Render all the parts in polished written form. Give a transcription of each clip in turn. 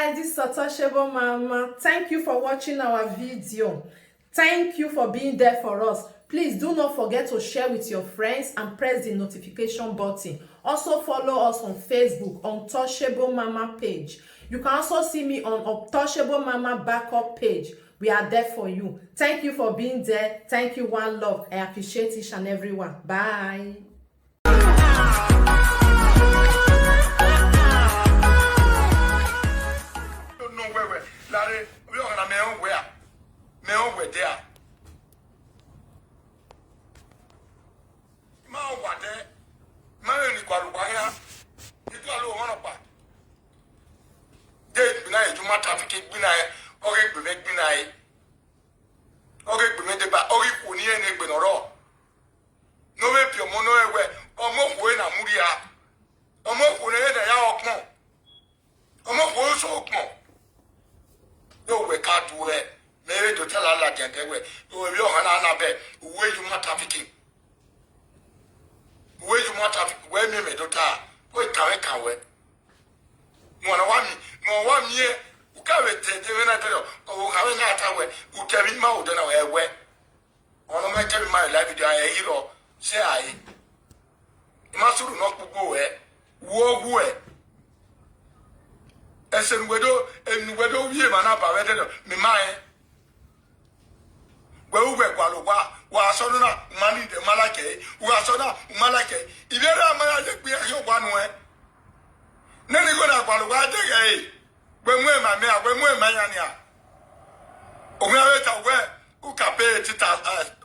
guys, this is Untouchable Mama. Thank you for watching our video. Thank you for being there for us. Please do not forget to share with your friends and press the notification button. Also follow us on Facebook, Untouchable Mama page. You can also see me on Untouchable Mama backup page. We are there for you. Thank you for being there. Thank you, one love. I appreciate each and everyone. Bye.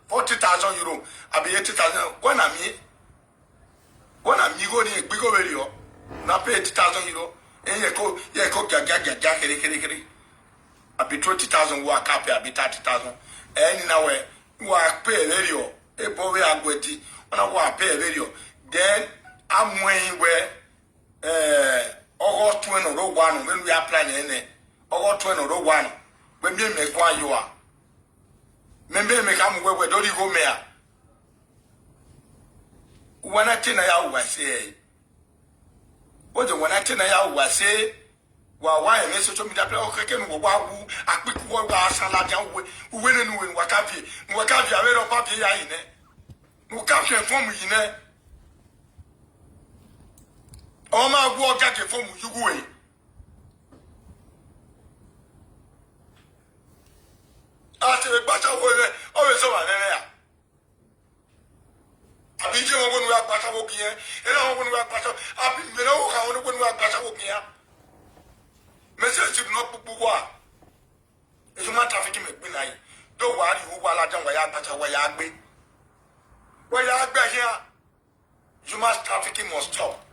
€40,000. I be 80,000. When I'm you go to big radio, now pay €80,000. And you go, I be 20,000 work up, I be 30,000. And now you are pay radio, a boy are waiting, when I want pay radio. Then I'm weighing where August 2001 when we are planning August 2001 when we make one you are. Membe me come where don't you go mayor? When I tell you was say, what the one I tell you was say, well, why a message to me that okay, can go a quick war salad who win and win Wakapi, Wakapi, I read of Papi in it. Wakapi from me in it. Oh, my war got it from you go away. After the battle, always so I be doing when we are battle here, and I when we are battle, I've been below how when we are battle here. Message should not put Bua. It's a matter of him at midnight. Don't worry, who while I don't wear battle where I be. Where I be here, you must trafficking must stop.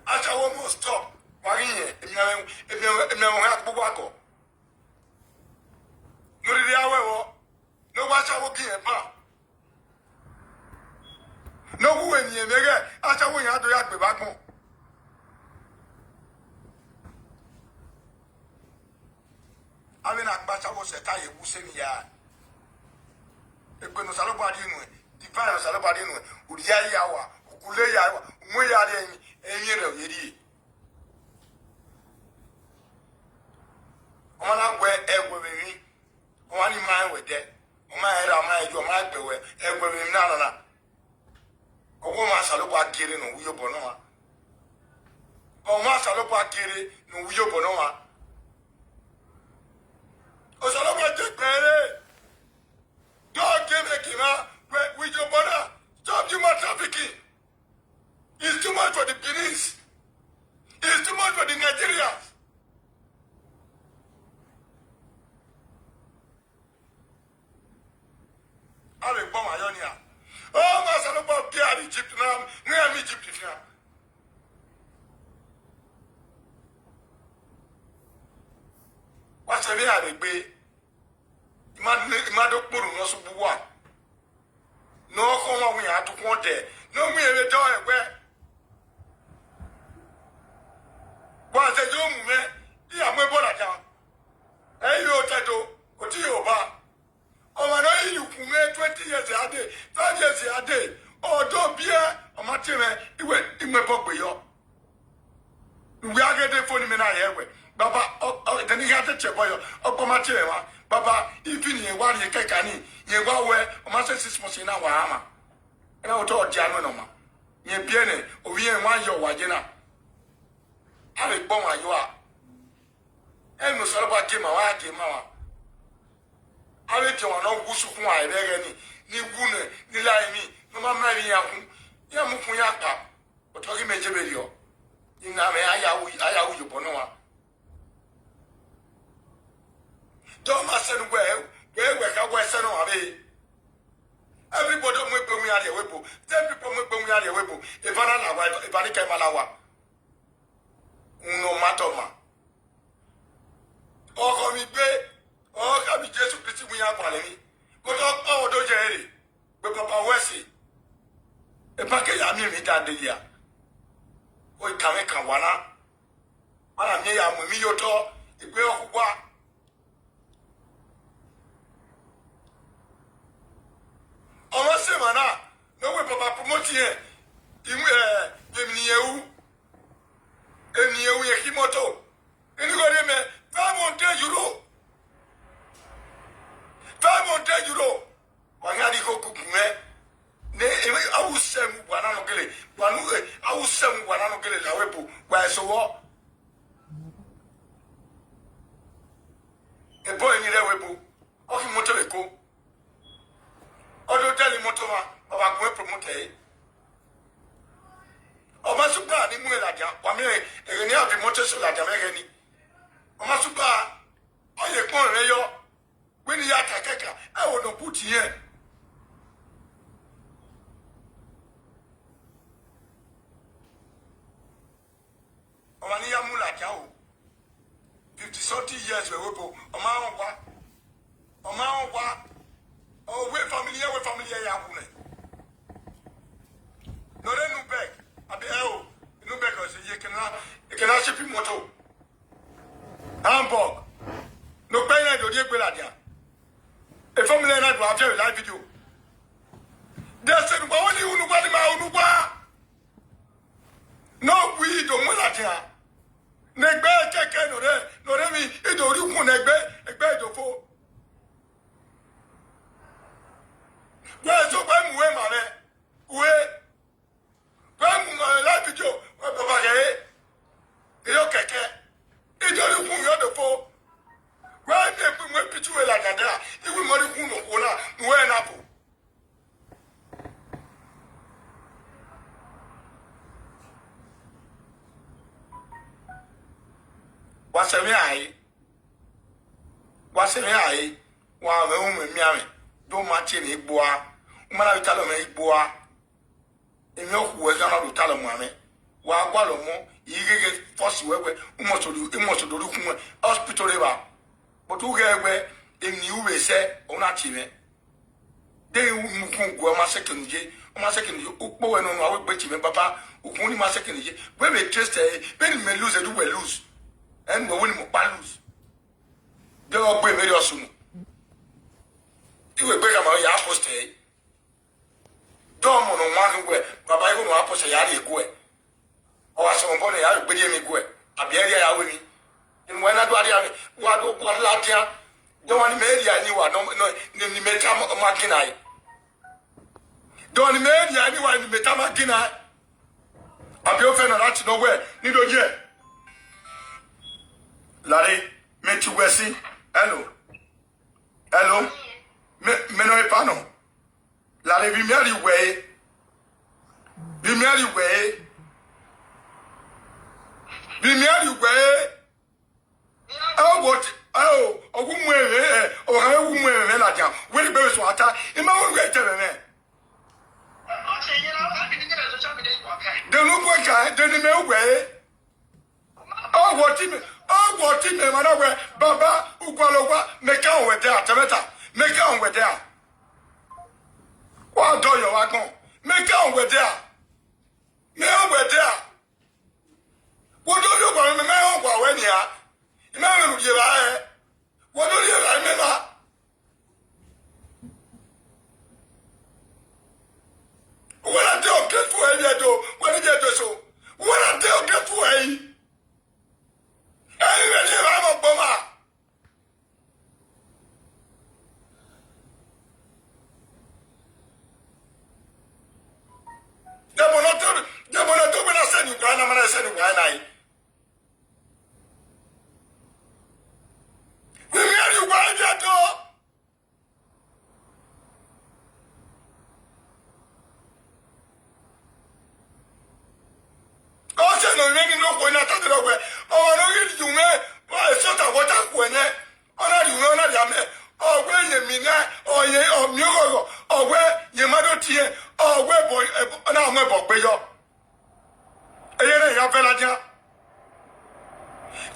As I almost stop, why here, if you have Buaco. No watch I will be a man. No when you make it, after we had to act the back home. I mean, I was a tie who sent me yard. The Gunners are nobody in it, the parents are nobody in it, who yawa, who lay out, we are in a year of ye. On our way, every one in mind with that. My head, my way, every nana. A woman salopa kiri no uyo bonoa. O ma salopa kiri no uyo bonoa. O salopa tekere. Don't give a kima with your border. Stop human trafficking. It's too much for the Beninese. It's too much for the Nigerians. I'm a bomb Ionia. Oh, my son about Pierre Egypt now, near Egypt. What's a very big? Mado Puru no Subuwa. No home we had to want there. No me a door where. What's a young man? Yeah, my brother down. Hey, you tattoo, what do you about? Oh, I know you can make 20 years a day, 5 years a day. Oh, don't be a matter. You went in my book with you. We are getting 40 minutes here. Baba, oh, then cheche boyo okoma chewa baba even ye wa ye kekani ye wa we o ma se 6 months na wa ama na o to di anu no ma ye biene o wi en wa yo wa jina ale gbon wa yo a en no so ba ke ma wa ale je wa no gusu kun a ebe ni gune ni lai mi no ma mari ya kun ya mu kun ya pa o to ki meje be yo ina me aya wu yo bono wa do ma se nu we ka we se no abi everybody mo pe mu ya de webo 10 people mo pe mu ya de webo e bana na wa e bani kai malawa no matoma o ko mi gbe o ka bi Jesu Kristi mu ya pa le mi ko to pa o do je ere pe papa wesi e pa ke ya mi da de ya o kame kan wana ana mi ya mu mi yo to igbe okugba ọmọ sèmà náà lówó papa promote yẹn ìmú ènìyàn yẹ kí mọ́tò ẹnìkọ́ni mẹ €500 €500 wàhálà ní kò kúkú mẹ ní awùsẹ̀mù wà nánú gẹlẹ̀ awùsẹ̀mù wà nánú gẹlẹ̀ làwẹ̀ bò wà ẹ̀sọ̀ wọ́ ẹ̀bọ́ ẹ̀yìn rẹ̀ wẹ̀ bò ọkì mọ́tò rẹ̀ kó. Odo tell moto ma baba go promote Oba supa ni mu elaja wa me e ni abi moto so laja me ni Oma supa o ye kon re yo we ni ya kakeka e wo no put here Oma ni ya mu laja o 50-something years we wo Oma wa Oh, we family ya wune. No re nu beg. Abi nu beg o se ye kana ship moto. Hamburg. No pay na do die pe la dia. E family na do after live video. They said ba woni unu gba ni ma unu gba. No we do mo la dia. Negbe keke no re mi e do ri kun egbe do fo. Where so by mu we mare we by mu na la video we baba ge yo keke e do ri kun yo do fo we de pu mu pichu we la dada e we mo ri kun no ko na we na po wa se mi ai wa me mu mi ame do ma che ni gboa umana bitalo me gboa emi oku we gana do talo mu ame wa gwa lo mo yigege force wewe umoso do kun hospital reba but u ge egbe emi uwe se ona chi me de mu kun gwa ma sekenje upo we no no awe gbe chi me papa ukun ni ma sekenje we be trust be ni me lose do we lose en mo woni mo pa lose de o gbe me ri osunu iwe gbe kama ya post do mo no nwa gwe baba iwo no apost ya ri gwe o wa so mo ne ya gbe di mi gwe abi area ya we mi ni mo na do area mi wa do kwa latia do wani me area ni wa no ni meta makina do ni me area ni wa ni meta makina abi o fe na lati no we ni do je lare me ti wesi hello me no epano la le bimiari we what ogumwe o ha ogumwe la jan we ni be so ata e ma wo gbe tebe me de no ko ka de ni me we what me ma na we baba ukwalogwa me ka we de atemeta make on with there. What do you want? Make on with there. Me on with there. What do you want? Me on with when you are. Me you are. What do you remember? When I don't get to where you do, when you do so. When I don't get to where you. I'm a bomber.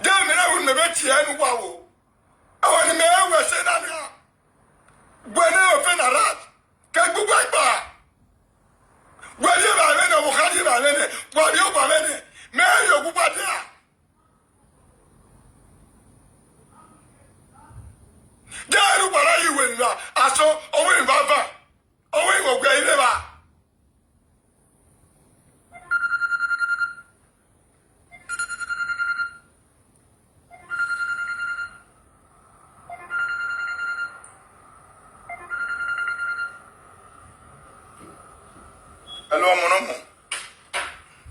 Damn me na we me beti enu wa wo. Awani me we se na na. Gwene ofen arat. Ke gbugbo agba. Gwede ba le no bukhadi ba le ne. Gwade o ba le ne. Me yo gbugbo dia. Daru bara yi we na. Aso owe baba. Owe go gbe ile ba. Hello, monomo.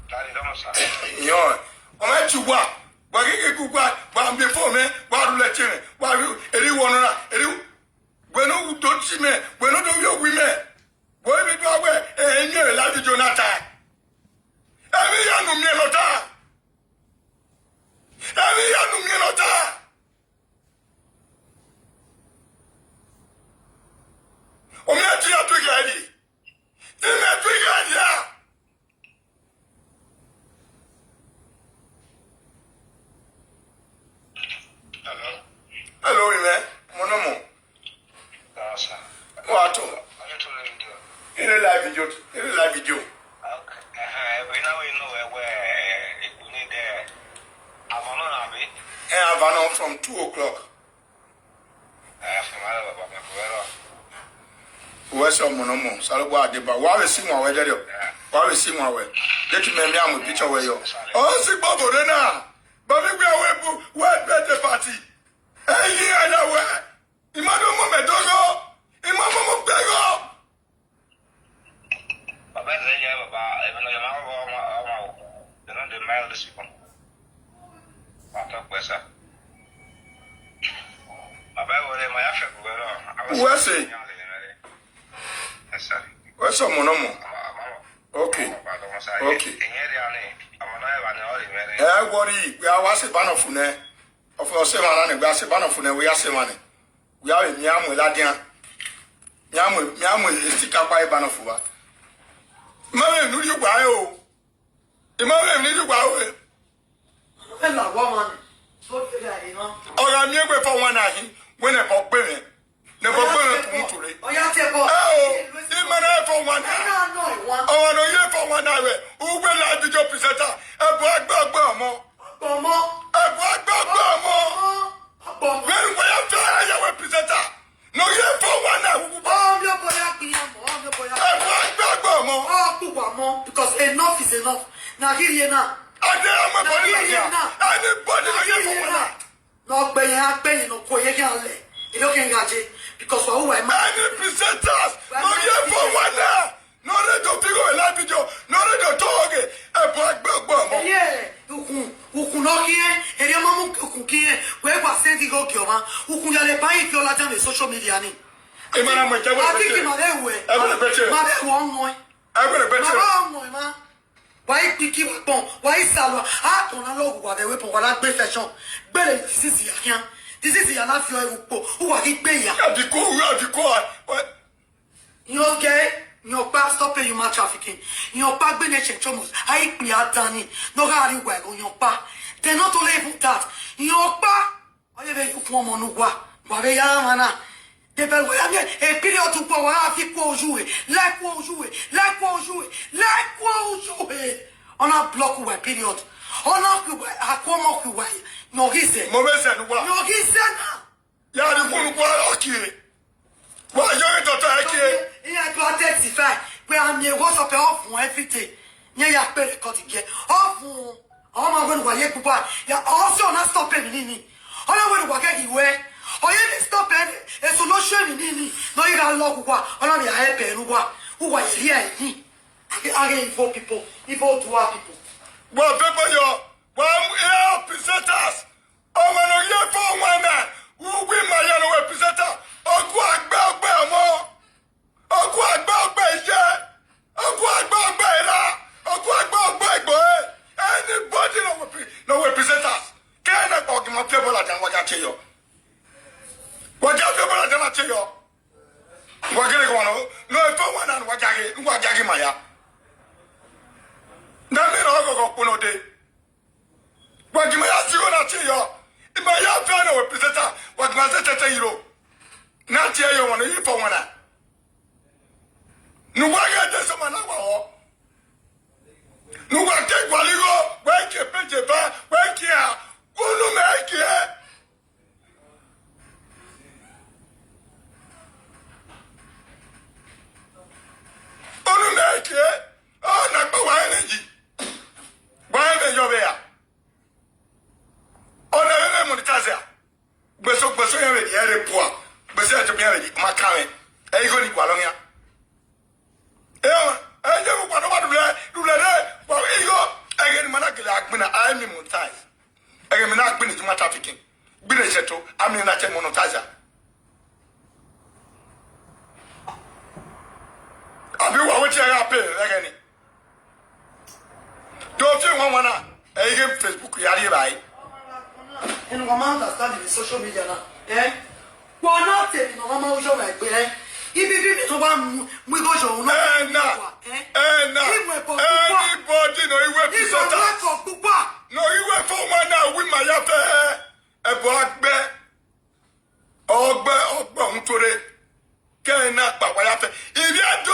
Daddy, don't say. Yo, o me chugwa. Ba ke kugwa, ba mbe fo me, ba ru le chere. Ba ru eri wono na, eri bueno do ti me, bueno do yo wi me. Boy me do awe, enye la di Jonathan. Emi ya nu mi lota. Emi ya nu mi lota. O me ati ya to gadi. Ti me to gadi ya. Hello? Hello, man. Monomo. That's it. What? I need to let you do. In a live video. In a live video. Okay. We know where it will need there. I'm on Abi. And I've been on from 2 o'clock. From my brother. Where's your monomo? Salwa de ba. Why we sing our weather? Why we sing our way? Get to me, I'm a picture where you. Oh, see, Bobo, then now. But we are where birthday party. Hey, I know where. Imagine Mama Dogo. Imagine Mama Bego. But then you have about even though you're not the mail this one. I'll talk with her. My baby, my African, Where's it? Yes, sir. Where's your monomo? Okay. Okay. Worry. We are was a ban of Fune. Of your seven and we are a ban of Fune. We are seven. We are in Yam with Ladian. Yam will stick up by a ban of Fua. Mamma, do you buy? Oh, the mother need to buy. Hello, woman. What did I know? Oh, I'm here for one eye when I pop in. Never burn to me. Oh, yeah, take off. Oh, the man for one eye. I know one. Oh, I know you for one eye. Who will I be your presenter? A black bummer. Bomo. A black bummer. Bomo. When we have to hire your presenter. No, you for one eye. Oh, your boy, your boy. A black bummer. Oh, Kubamo. Because enough is enough. Now, here you now. I dare my body. Anybody here for one eye. No, but you have pain, no, for you can't lay. You don't get it. Because for who am I? Any presenters. No, you for one eye. No, they don't figure a lot video. No, they don't talk it. A black bummer. Yeah. Ukunokie, eri mamu ukukie, we kwa sendi go kioma, ukunya le bai kiola jam le social media ni. Imana mo jago. Atiki malewe. Malewe ongoy. Agora better. Ongoy ma. Why piki bon, why salwa? Ah, ton alo wa de we pour la gbe fashion. Bele this is rien. This is ya na fio erupo. Who wa ki gbe ya. What? You okay? You pas stop human trafficking. You pas gbe ne chechomos. Ai pi atani. No ga ri wa go you pas. They're not only for that. You pas. Oye ve you fun mo nu wa. Wa be ya mana. They be we am e period to po wa fi ko jouer. Like quoi jouer. Like quoi jouer. Like quoi jouer. On a block wa period. On a ku a comment ku wa. No gise. Mo be se nu wa. No gise na. Ya ni fun wa okay. Wa yo to okay. Il y a toi testify. We am ye go so pe off fun everything. Nye ya pe record ke. Off fun. Oh my God, why you papa? Ya also not stop it nini. All I want to get you where. Oh you stop it. E solution nini. No you got log kwa. All me help e ruwa. Who was here ni? Again for people. Evil to our people. Well, people yo. Well, presenters. Oh man, no you for one man. Who win my yellow presenter? Oh go agba mo. Oh go agba je. Oh go agba la. Oh go agba. Anybody no representers. Can I talk my people like that? What I tell you? What I tell you? What can I go on? No, if I want to what I my ya. Nothing all go on day. Wagimaya Zero Natio. If I have found a presenter, what must I euro? Not here, you want to eat for one. No one gets some hour. No one take while you go. Wake your picture back. Wake here. Who make it? Who make it? Oh, not by energy. Why are you there? Oh, no, monetizer. But so, you're poor. But say to me, my current. Are you going to Gualonia? I never want to do that. Well, you go. I get Manakila, I am monetized. I am not going to my trafficking. Be a settle, I mean, not a monetizer. I'll be what you are paying, like any. Don't you want one? I give Facebook, you are right. And one man understand the social media now. Eh? Why not take no one show like that? If you do one, we go show no. Anybody no you work for no you work for one now with my yape a black bear ogbe ntore ke na papa yape if you do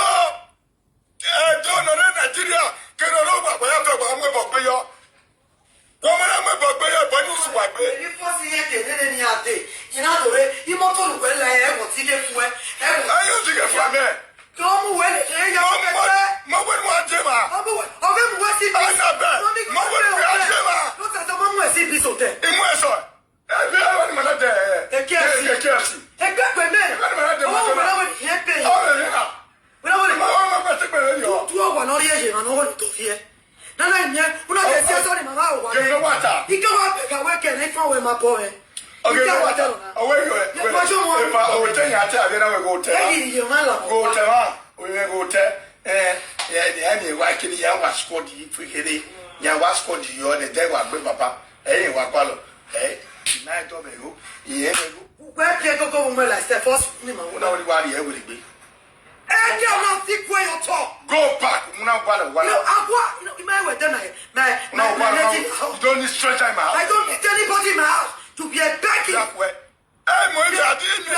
no Nigeria ke no papa yape ba mo bo pe yo woman am bo pe yo bo ni su wa pe if you see it ni ade ina dore imoto lu we la e mo ti le fu e ayo ti ke fa me don't wait e ya mo we wa jema okay mo we si bi mo we wa jema no ta ta mo si bi so te imu eso e bi awa ni mana de e kiasi e gbe pe me o mo na we e pe o le na we na we ma ma ti pe le yo tu o wa no ri e ma no wo to fie na na mi una ke si so ni mama o wa ke no wata ika wa pe ka we ke ni fa we ma po e okay no wata o we go e pa o te nya te abi na we go te e ye ma la go te ma o we go te ya ni wa kini ya wa squad yi fikere ya wa squad yi o de de wa gbe papa e wa kwalo na to be go ye be go we pe go mo la step first ni ma una ori wa ri e we gbe e je na ti ko yo to go back una kwalo wa no agwa no my we dey no you don't need straight time out I don't need anybody in my house to be a begging mo ja di mi ja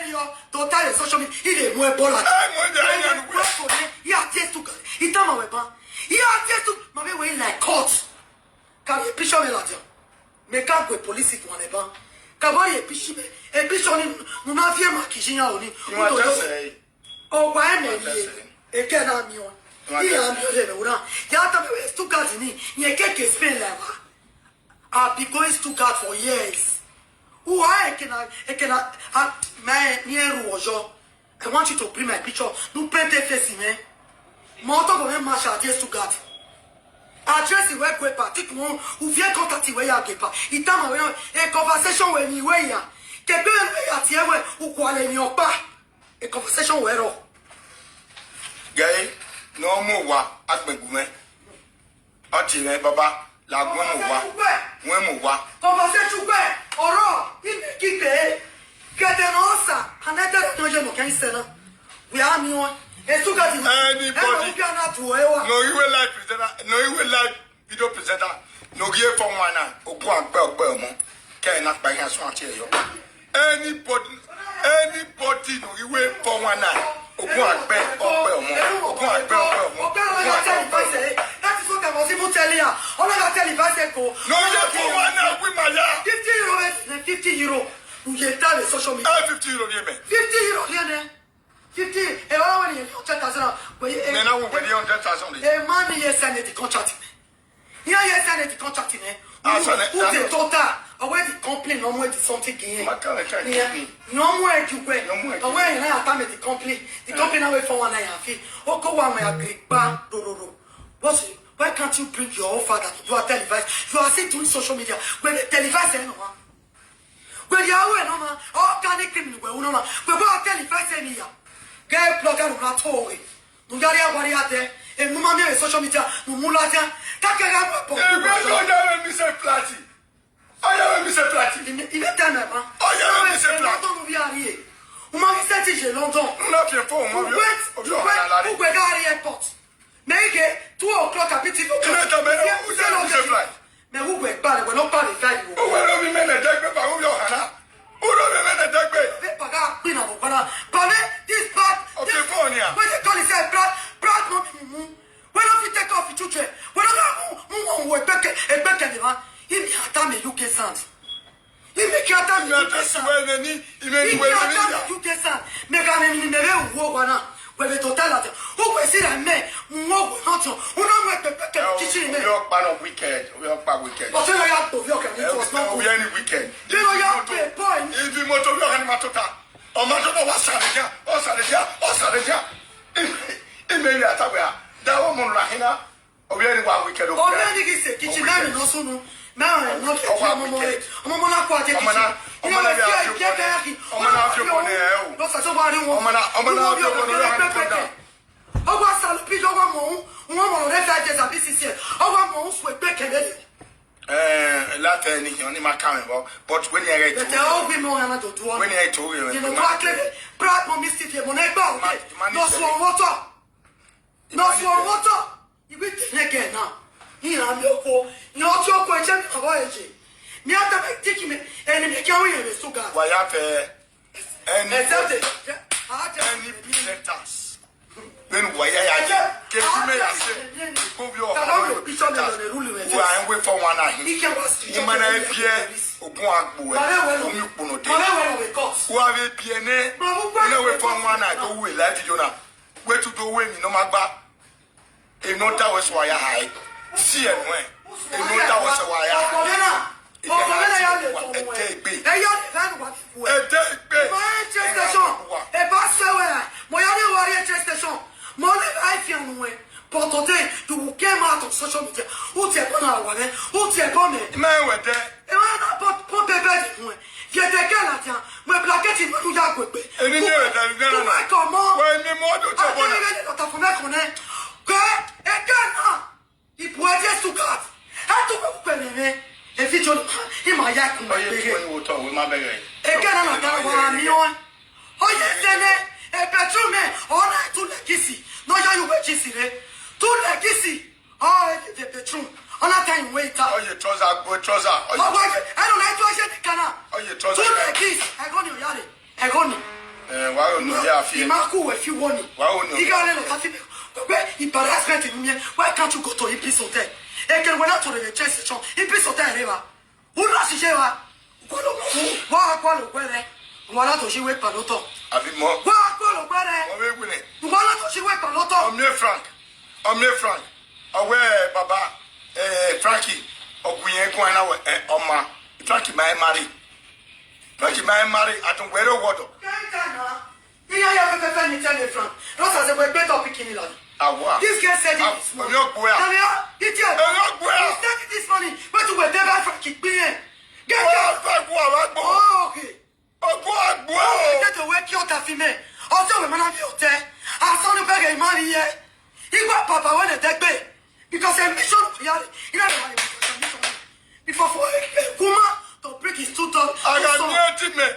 yo total social media ile mo e bola mo ja yan we ya testu ita ma we ba ya testu ma be we like court ka ye picture me la dio me ka go police ko ne ba ka ba ye picture e picture ni no na fie ma kishinya oni o to say o wa e me e ke na mi o ni ya mi o de una ya ta be Stuttgart ni ye ke Spain la ba I've been going to Stuttgart for years. Why can I want you to bring my picture. No paint a face in me. Moto go me march at Stuttgart. Address the work paper. Take one who vient contact where you are paper. It time a conversation when you were here. Ke be at here where who call in your back. A conversation where all. Guy, no more wa akmegume. Ati baba. La gwen mo wa conversation gbe oro ibe kipe kedenosa hanete no je mo kan sena we are me on esuka di anybody no you will like presenter no you will like video presenter no give for one na ogun agbe mo ke na pa yan so ati eyo anybody no you will for one na ogun agbe mo ogun agbe mo that is what I was even telling her. All I tell you, I said, go. No, you for one now with my 50 euro. You get that social media. 50 euro, yeah, man. 50 euro, yeah, 50. And all when you 10,000, but you now when you 100,000. A man here signed the contract. Here, signed the contract, man. Who the total? Away the complaint, no more something again. No more you go. No more you have time the complaint. The complaint away for one eye and fee. Oh, go on, my agree. Why can't you bring your own father to do a televised? You are still doing social media. When the televised no man. When you are no man, all kind of criminal no man. But what televised any ya? Get plug and not away. No garia variate. And no man social media. No mulata. Kakara. I say Platy. I am Mr. Platy. Il est un homme. I am Mr. Platy. London nous vient arriver. On m'a dit que j'ai London. On a fait pour moi. Où est airport? Mais 2 o'clock à petit. Me who we bad, we not bad guy. Oh, where are we men a dagbe ba who Johanna? Who are we men a dagbe? They paga pina bo bana. But this bad. Okay, California. When they call it say brad no be when you take off your children, when you go back the man, he be atam the UK sound. He make atam the UK sound. When any, even when UK sound. Make a me never wo wana. When the total at who we see that me mo not so. Who no make the kitchen me. We are part of weekend. We are part weekend. But you have to work and it was not. We are any weekend. You know you have to point. If you want to work and matota. O matota was Sadia. O Sadia. In me ya tabia. Da wo mo rahina. O we are any one weekend. O me ni ki se kitchen na no so no. Now not ọmọ na kwa te kitchen. Ọmọ na bi afio. Ọmọ na afio ko ne e o. No sa so ba ri won. Ọmọ na afio ko ne e. Ogwa salu pi jo wa mo. Won mo re fa je sa bi sisi. Ogwa mo so egbe kele. Later ni ma come but when you get But all we mo na to do. when you to You know what clever. Brad mo miss it mo na gba o. No so water. No so water. You be again now. Here am yoko. Ni o ti o ko eje mi abo eje. Ni ata me take me eni me kan we so ga. why have any letters then why ya ke me ya se go bi o we are wait for one night ni mana epie ogun agbo e omi pono de we are epie ne na wait for one night go we life jona we to do we ni no magba e no that was why ya high see enwe e no that was why ya social media. Who take on our one? Who take on me? Man, with that. And I not put the bed. Get the Galatian. We're blacketing to Yaku. And you know that. Come on. When the model to one. Again, he was just to cut. I took a if you told him, my yak, my baby, again, I'm not going on. Oh, yes, a petrol man, all night to the kissy. No, you were kissy, to the kissy. Oh, the petrol. On a time, wait. Oh, your trouser, good trouser. I don't like to say the canna. Oh, your trouser. To the kiss. I got you, Yali. I got you. Why don't you have Marco if you want it? Why won't you got it? He harassment in me. Why can't you go to a piece of day? Et que voilà tout le chest chant et puis sauter arriva ou là si j'ai va quoi le guerre voilà to jouer par l'auto avec moi quoi le guerre voilà to jouer par l'auto on me frank ouais baba Frankie ogunye ko na oma Frankie my marry aton where water kana il y a fait ni tell frank non ça c'est better picking là. This guy said it this morning. He said it this morning. But you were never fucking being. Get out. Oh, okay. Get to wake you up, female. Also, when I'm out there, I saw the bag of money here. He got Papa when a dead bay. Because a mission of reality. You know, before for Kuma to break his tooth out. I got nothing, man.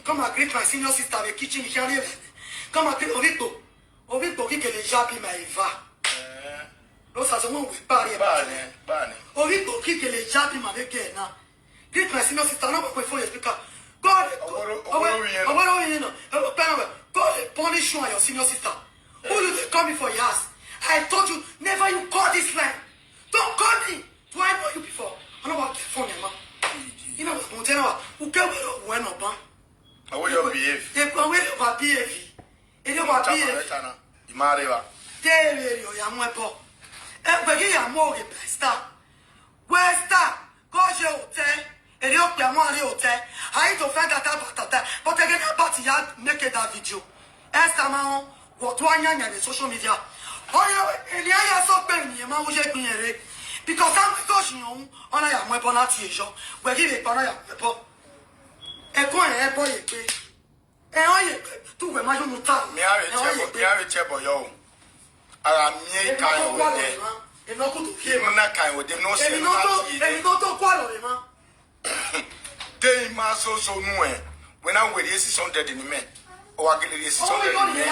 Come and greet my senior sister avec kitchen here. Come and greet Ovito qui que les gens puis m'aiva. Lo ça se moi oui parler. Ovito qui que les gens puis m'avait gagné. Greet my senior sister non pas faut expliquer. God punish you and your senior sister. Who you coming for your ass? I told you never you call this line. Don't call me. Do I know you before? I know what phone man. You know what who can we no ban. How will you behave? If I will behave. It is what behave. Imariwa. Tell you ya mwepo. Everybody ya more star. Where star? Go je hotel. Et yo pia mo ari hotel. I to find that but again about ya make that video. Esta ma on what one nya the social media. Oh ya so pe ni ma wo je pin ere. Because I'm because you on a weapon at you, we're giving a weapon. A coin, a boy, and I do a major mutant. Me have a chebo yo. I am me kind with it. And not good to hear. I'm not kind with them. No, And not to quality, man. They must so know when I'm with this is on dead in the men. Or I get this is on dead in the men.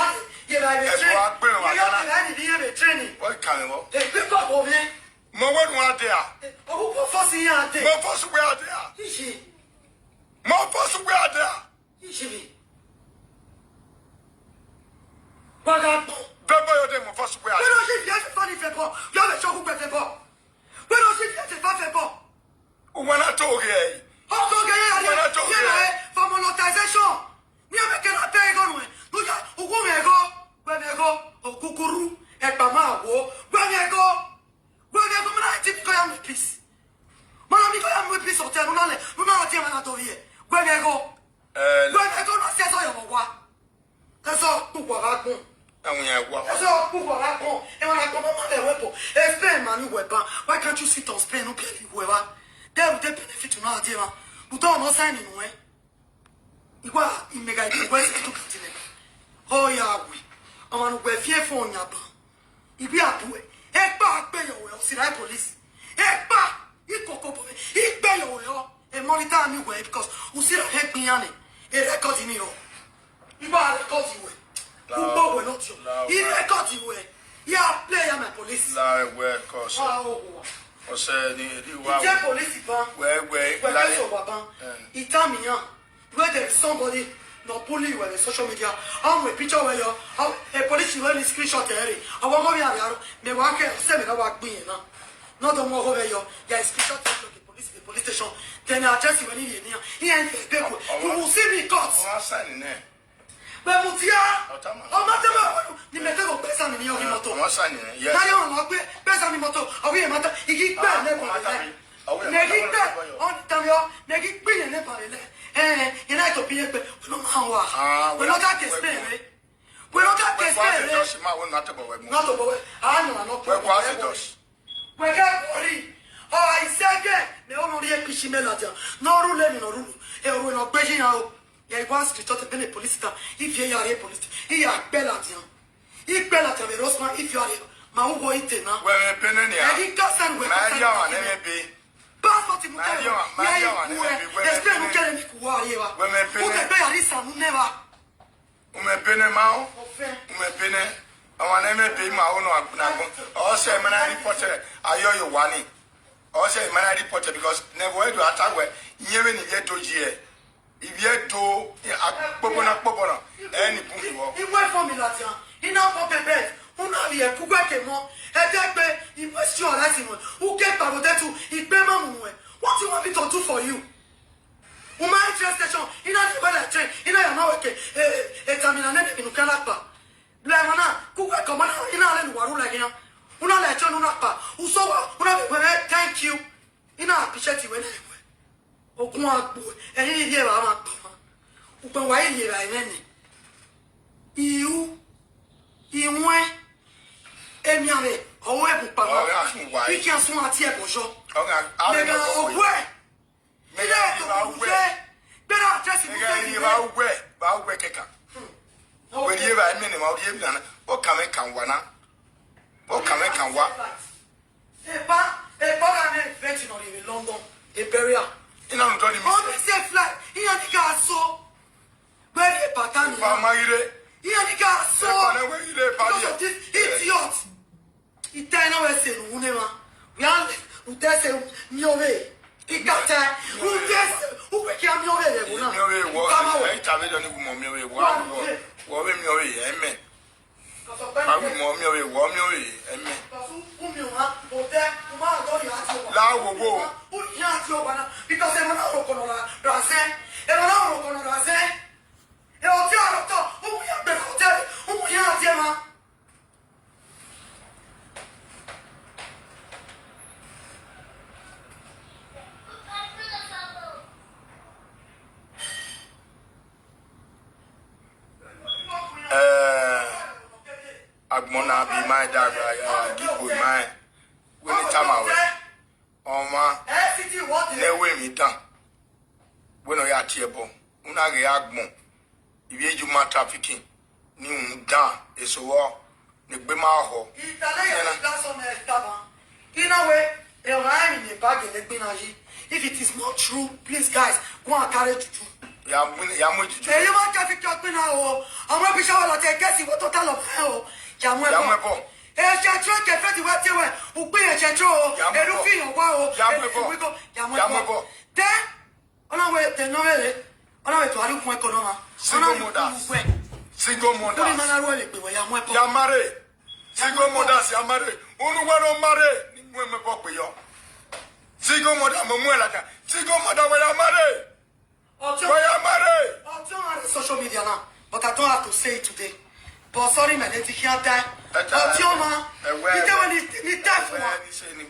Training. What kind of? A pick up of it. More one there. Oh, fussy out there. More possible out there. Is she? More possible out there. Is she? Vagabundo. Bebo yo dem first way. Where does it get funny people? You have a show who better go. Where does it get a fat people? When I told you. How to get for monetization? You make a pay go. Look at who go. When I go, oh, Kukuru, and Pama, when I go, I think I am with peace. Mamma, I am with peace of Terminale, no, not here. When I go, not say so, what? That's all, who will happen. That's all, who will happen. And when I come on the weapon, spend money weapon. Why can't you sit on Spain? No, whoever. There will benefit to not dear. Who don't know signing away. You are in Mega West to continue. Oh, yeah, we. I want to wear fearful on your bum. If you are doing it, back pay your well, see that police. Back, you cocoa, he pay your well, and monitor me way because who see a head me on it. It record in you. You are recording way. Who will not you? He record you way. Yeah, play my police. La, where, cause. I said, the police, where, he tell me, where there is somebody. No bully with social media. I'm with picture where you're a police will screenshot area. I want to be a worker, send me a work being. Not the more over your screenshot the police station. Then I just even in here. You will see me caught. I'm signing there. But Mutia, I'm not about the method of person in your motor. I'm signing there. Yes. I don't know, person in motor. Are we a matter? He keep back. Negate back on the time. Negate being never. You know to be a bit. We're not that despair. We're not that despair. Not about it. I know, I'm not. Where was it? We're going. Oh, I said that. They all know the Pishimelaja. No rule, no rule. And we're not breaking out. Yeah, once to talk to the police. If you are a police, he are Bellatian. He Bellatian, the Rosman, if you are my boy, now. We're penny. I think that's and we're Maria, passport in Mukaya. Explain who can make war here. Who can pay a list and never. Umepene, I want to be my own. Also, man, I reported. I owe you one. Also, man, I reported because never went to attack where you even get to G. If you do a Popona, any boom. He went for me, Latin. He now pop a bed. Who now be a Kugakemo? He must your rising one. Who get Parodetu? He pay my. What do you want me to do for you? My train station, you know the train, you know you're not okay. A terminal in Ukalapa. Blamana, Kuka Commander, you know, and Warula again. Una lecture, Unapa, who saw, thank you. You know, I appreciate you anyway. Okuma, and he here, I'm up. Upa, why here I mean? You went, Emiame, or where Papa, you can't smart here, Bonjour. Okay, when you have a minimum of you done, what can make one? What can make one? A bar invention in London, a burial. You know, don't you say flat? He had the car so very pattern. He had the car so idiot. He turned away saying, we are utese miove ikata utese ubeke miove le bona kama we itabe do ni mo miove wo be miove eme ka we mo miove wo miove eme umiwa ote uma do ya ti wa la wo wo u ya ti o bana because e na ro kono la rase e na ro kono rase e o ti aro to u ya be hotel u ya ti ma. Agmona be my dad, give good mind. When the time away. down. When I are table, una reagmo. If you human trafficking, new down is a war. The Bemaho. If it is not true, please, guys, go and carry it through. You want traffic now? I'm not sure what I guess you want to tell them. Yamuebo. Then, on our way, the Noel, on our way to Arupo Economa. Single mother. Yamare. Single mothers, Yamare. Unuano Mare. Women pop with you. Single mother, Mamuelaka. Single mother, where Yamare. Where Yamare. I'm on social media now, but I don't have to say it today. But sorry, man, let's hear that. Otioma,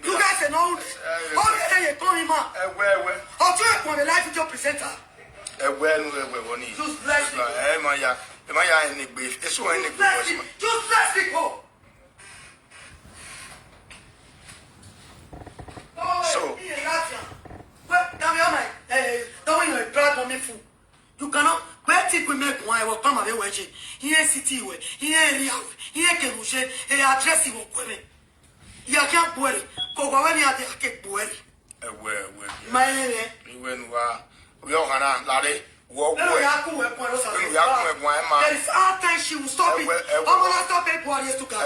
you guys know. How did you call him up? Otioma, the life of your presenter. Just bless people. So, don't drag on me fool. You cannot. Where take we make one? I will come away with you. Here, city way. Here, area. Here, can you say a address you will come? You can't worry. Go when you are the cake worry. My name, we all have Larry. There is our time she will stop it. I'm gonna stop it for years to come.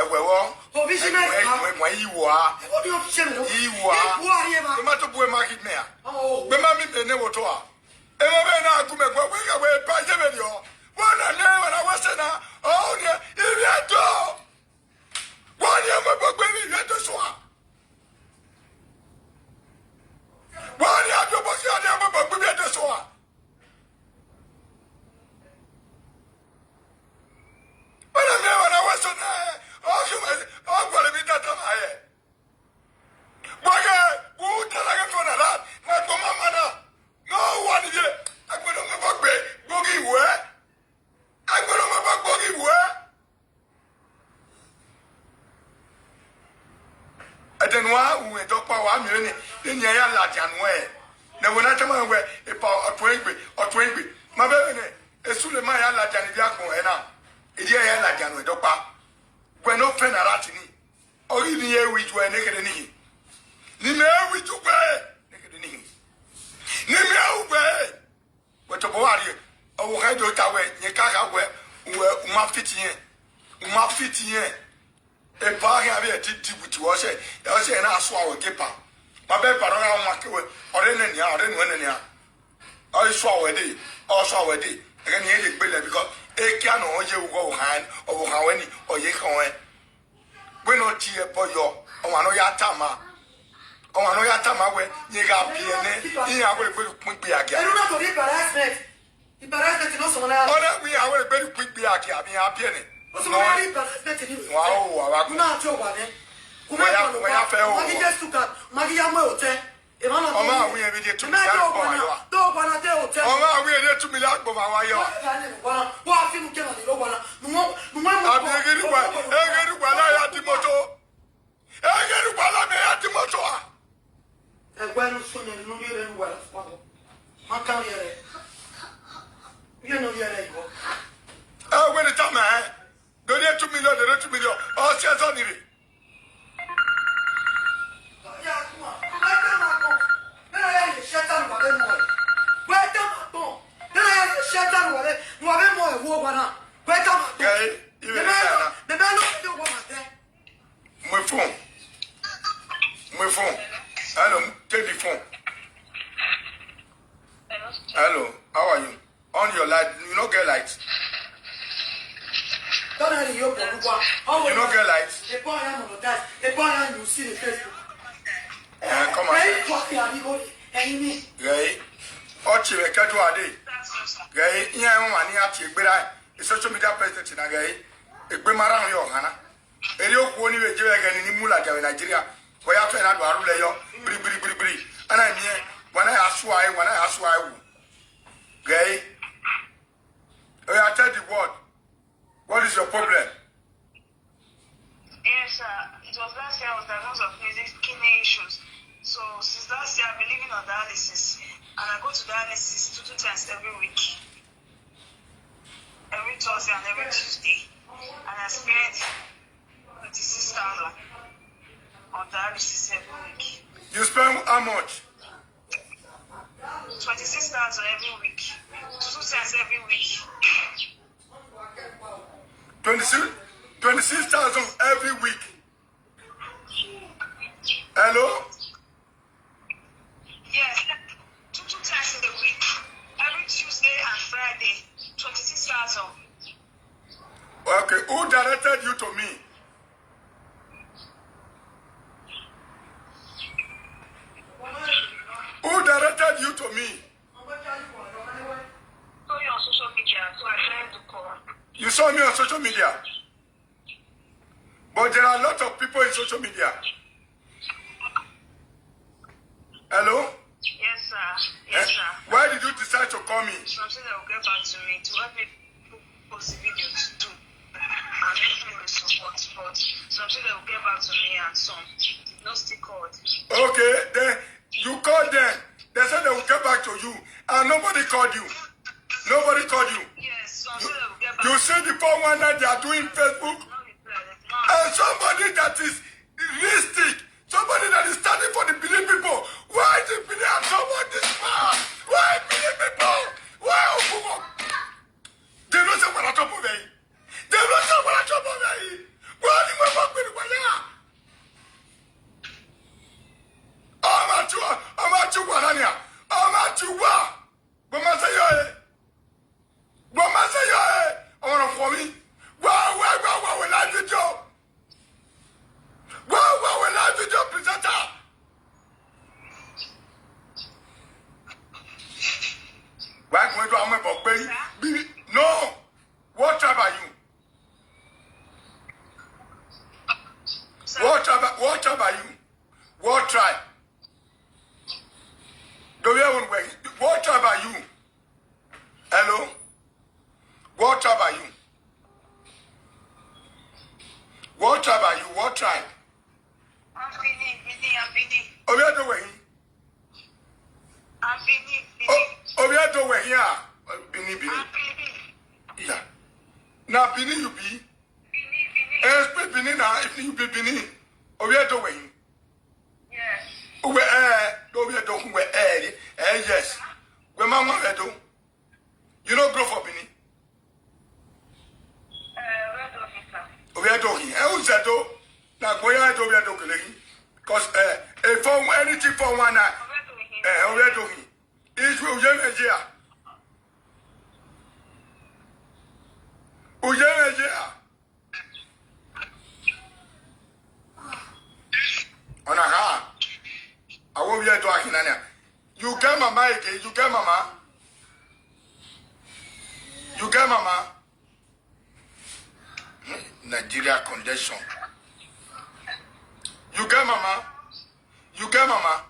Provision. What do you say? You are. Tomato boy market mayor. Oh, the mammy Benewotoa. And I now come away by the video. One and I was in a oh, yeah, if you do. 1 year, my book, baby, let us swap. 1 year, your book, your book, let us swap. But I never was on I'm going to be that on my head. Who tell I get on a lot? My mama. No one is it. I'm going to make boogie where? I'm going to make boogie where? I don't know who talk about 1 million in your Latin way. Now, when I tell my way, about a 20, my baby, as soon as my Latin is now. Ìdí ẹ̀yẹ́ ńlá jànú ẹ̀dọ́pá gbẹ̀nú fẹ́ nàrà tì ní orí ni ewì ju ẹ̀ nìkẹ́dẹ́ nìyí ní mi ewì ju gbẹ́ nìkẹ́dẹ́ nìyí ní mi ewu gbẹ́ wẹ̀tọ̀ bọ̀ wá rí ọwọ́ ká ẹ̀dọ́ ta wẹ̀ yẹ káàkà wẹ̀ wẹ̀ ọmọ afiti yẹn ẹ̀pá ahẹ́ abẹ́ ẹ̀ ti di bùtù ọ̀ṣẹ̀ ẹ̀ náà sọ àwọ̀ gẹ́pà má bẹ́ẹ̀ bàrọ̀ náà wọn akéwẹ̀ ọ̀rẹ́ nìyà ọ̀rẹ́ nìyà ọ̀ sọ àwọ̀ ẹ̀dẹ́ ọ̀ sọ àwọ̀ ẹ̀dẹ́ ẹ̀kẹ́ ni ẹ̀ lè gbé lẹ̀ bíkọ́ eke no oje ugo han weni oye kan we no ti e boyo o wa no ya tama we ye ga bi ene yin awo egbe pin gbe agia I don't know to be embarrassment no so na ona we awo egbe pin gbe agia bi abi ene o so na embarrassment ni wa o wa ku na ti o wa ne ku me ko we ya fe o magi just to cut magi ya mo o te e ma no o ma we e bi de 2 million ko wa yo do gba na te o te o ma we e de 2 million ko wa yo wa fi mu ke na ni lo gba na nu abi egeri gba la ya ti moto la me ya ti moto a ẹgbẹ́ ló sún ní inú yẹrẹ ń wà lọ́pọ̀ wọ́n ká yẹrẹ yẹn ló yẹrẹ ìwọ. ẹ wẹ́n ní tàmà ẹ lórí 2 million lórí 2 million ọ̀sẹ̀ ẹ̀sọ́ nìyí. ọ̀yà àkùmọ̀ wẹ́ẹ́tẹ̀ máa kọ̀ nínú ayé yìí ṣẹ́tàn wà lẹ́nu ẹ̀ wẹ́ẹ́tẹ̀ máa kọ̀ nínú ayé yìí ṣẹ́tàn wà lẹ́nu ẹ̀ wọ́ wọn náà wẹ́ẹ́tẹ̀ máa kọ̀ bẹ́ẹ̀ ló fi wọ́n máa tẹ́. My phone. Hello, take the phone. Hello, how are you? On your light, you don't get light. Don't have your phone. You don't get light. The boy I'm on that. The boy I'm you see the Facebook. Come on. Gay. Ochi we kedu ade. Gay, iya mo mani ati egbera. Social media president na gay. Egbe mara yo hana. Eri okwo ni we jewe gani ni mula jawe Nigeria. We have to not barule yo. Bri. And I mean, when I ask why, Gay. I tell the word. What is your problem? Yes, it was last year I was diagnosed with kidney issues. So since last year I've been living on dialysis. And I go to dialysis 2 times every week. Every Thursday and every Tuesday. And I spend 26,000 on dialysis every week. You spend how much? 26,000 every week. 2 times every week. 26,000 every week. Hello? Yes, two times in the week. Every Tuesday and Friday. 26,000. Okay, who directed you to me? Who directed you to me? Saw you on social media, so I tried to call. You saw me on social media. But there are a lot of people in social media. Hello? Yes, sir. Yes, sir. Why did you decide to call me? Something that will get back to me to help me post the video to do and help me with support. But something that will get back to me and some no still called. Okay, then you called them. They said they will get back to you. And nobody called you. Nobody called you. Yes, something that will get back You to see the 419 they are doing Facebook? no reply. And somebody that is realistic, somebody that is standing for the Benin people. Why the Benin have someone this far? Why Benin people? Why Okumo? They don't say what I talk about. They don't say what I talk about. Why do you want me to go there? I'm at you, Guanania. I'm at you, what? But I say, I want to call me. Wow, when I did job. Wow, when I did job, presenter. Why going to Ame Bokbe? No. What tribe are you? What tribe are you? What tribe? What tribe are you? Hello? What tribe are you? What tribe are you? What tribe? I'm Bini. Oh, you're the way. I'm Bini. Oh, you're the way. Yeah. Bini. I'm Bini. Yeah. Now, Bini, you be. Bini. Speak Bini now. If you be Bini. Oh, you're the way. Yes. Oh, we're doing where yes. Where Mama do. You know, grow for Bini. Red officer. We are talking. Who's that? Now, we are talking. Because if anything for one night, we are talking. It's will you here. On a ha. I won't be talking. You get mama again. You get mama. You get mama. Nigeria condition. You get mama. You get mama.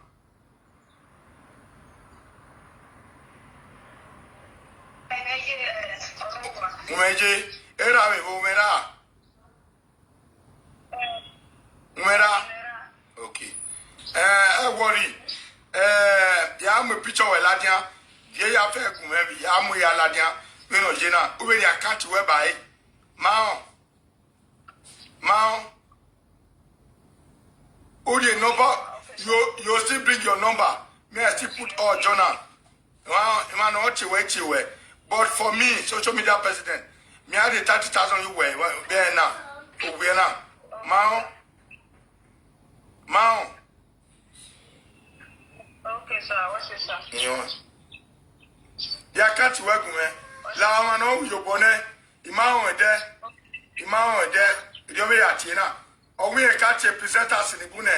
Umeje. Era we umera. Umera. Okay. Worry. Ya am a picture of Ladia. Ya fe gumebi. Ya am ya Ladia. Me no jena. Ube ya catch whereby. Mao. Oh, the number, you still bring your number. May I still put all journal? But for me, social media president, me I the 30,000 you wear now. We're now. Mao. Okay, sir. What's your sir? Ya catch work, man. La man, you bonnet. Imao there. You may at Tina. Or we catch a presenters in the Bune.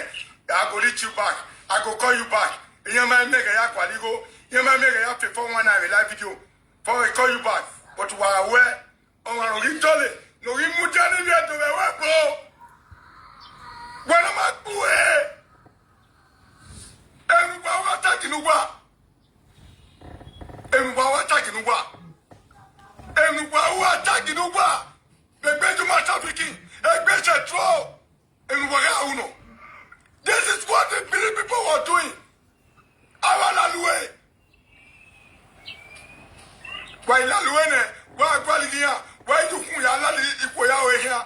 I go reach you back. I go call you back. You might make a yakwaligo. You might make a yap for 1 hour live video. For I call you back. But while where? Oh, I don't tell it. No, we move down here to the web, bro. When am I doing? Everybody attacking Uba. Everybody attacking Uba. Everybody attacking Uba. The Benjamin trafficking. This is what the Billy people were doing. Why la luene? Why qualia? Why do you la ikoya we here?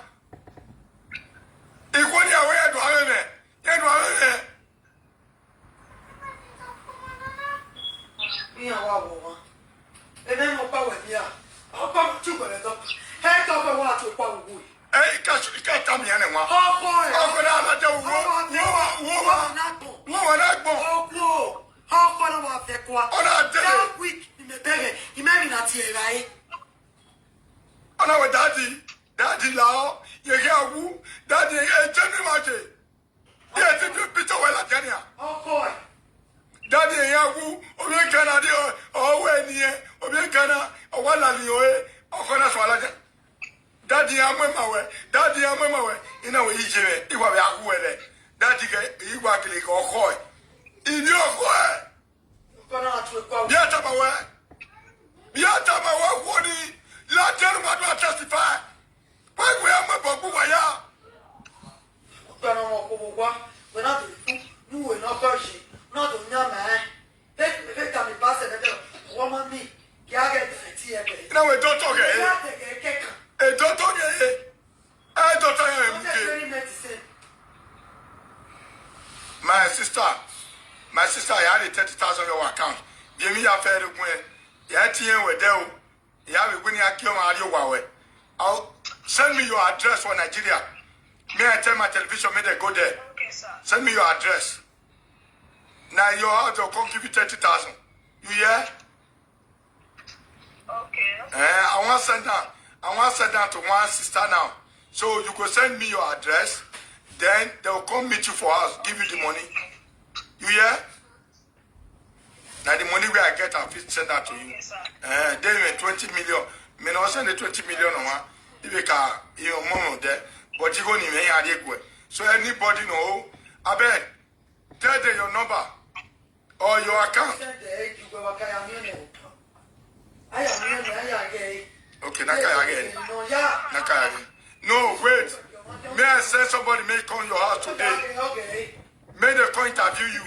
Ikonia we do hane. Yedo hane. Mia wa. E nem mo pa we bia. O pa tu ko le do. He to ko wa tu pa wu. Eh, ka tam ya ne wa. O ko e. O ko na la de wo. Wo na gbo. O ko. O ko na wa fe kwa. Ona de. That week in the bere. Imagine na ti e rai. Ona we daddy la. Ye ga wu. Daddy e jeni ma je. Ye ti bi pito we la jania. O ko e. Daddy ya wu. Obi kana di o we ni e. Obi kana o wa la li o e. O ko na so la je. Daddy amemawe, daddy amemawe. Ina we yijere, iwa be agwele. Daddy ke iwa kile ko okoy. Ini okoy. Ko na atu kwa. Biata bawe. Biata bawe woni. La tell ma do testify. Why we am bogu wa ya? Ko na mo ko wa. We na do you we no ko shi. No do nya ma. Take me pass the woman me. Kia get ti e be. Ina we don't talk eh. Ya te ke. E don't talk eh. E don't talk eh. My sister, I had 30,000 your account. Give me a fair when you had TN with them. You have a winning account on your Huawei. I'll send me your address for Nigeria. May I tell my television, may they go there? Okay, sir. Send me your address. Now your house will come give you 30,000. You hear? Okay. I want to send that to one sister now. So you go send me your address. Then they will come meet you for us, give you the money. You hear? Now the money where I get, I'll send that to you. Okay, sir. Then 20 million. Me no send the 20 million on one. If you can, you mom there. But you go in here. So anybody know? I bet. Tell them your number or your account. Okay, Nakaya again. No, wait. May I send somebody may come your house today? May they come interview you.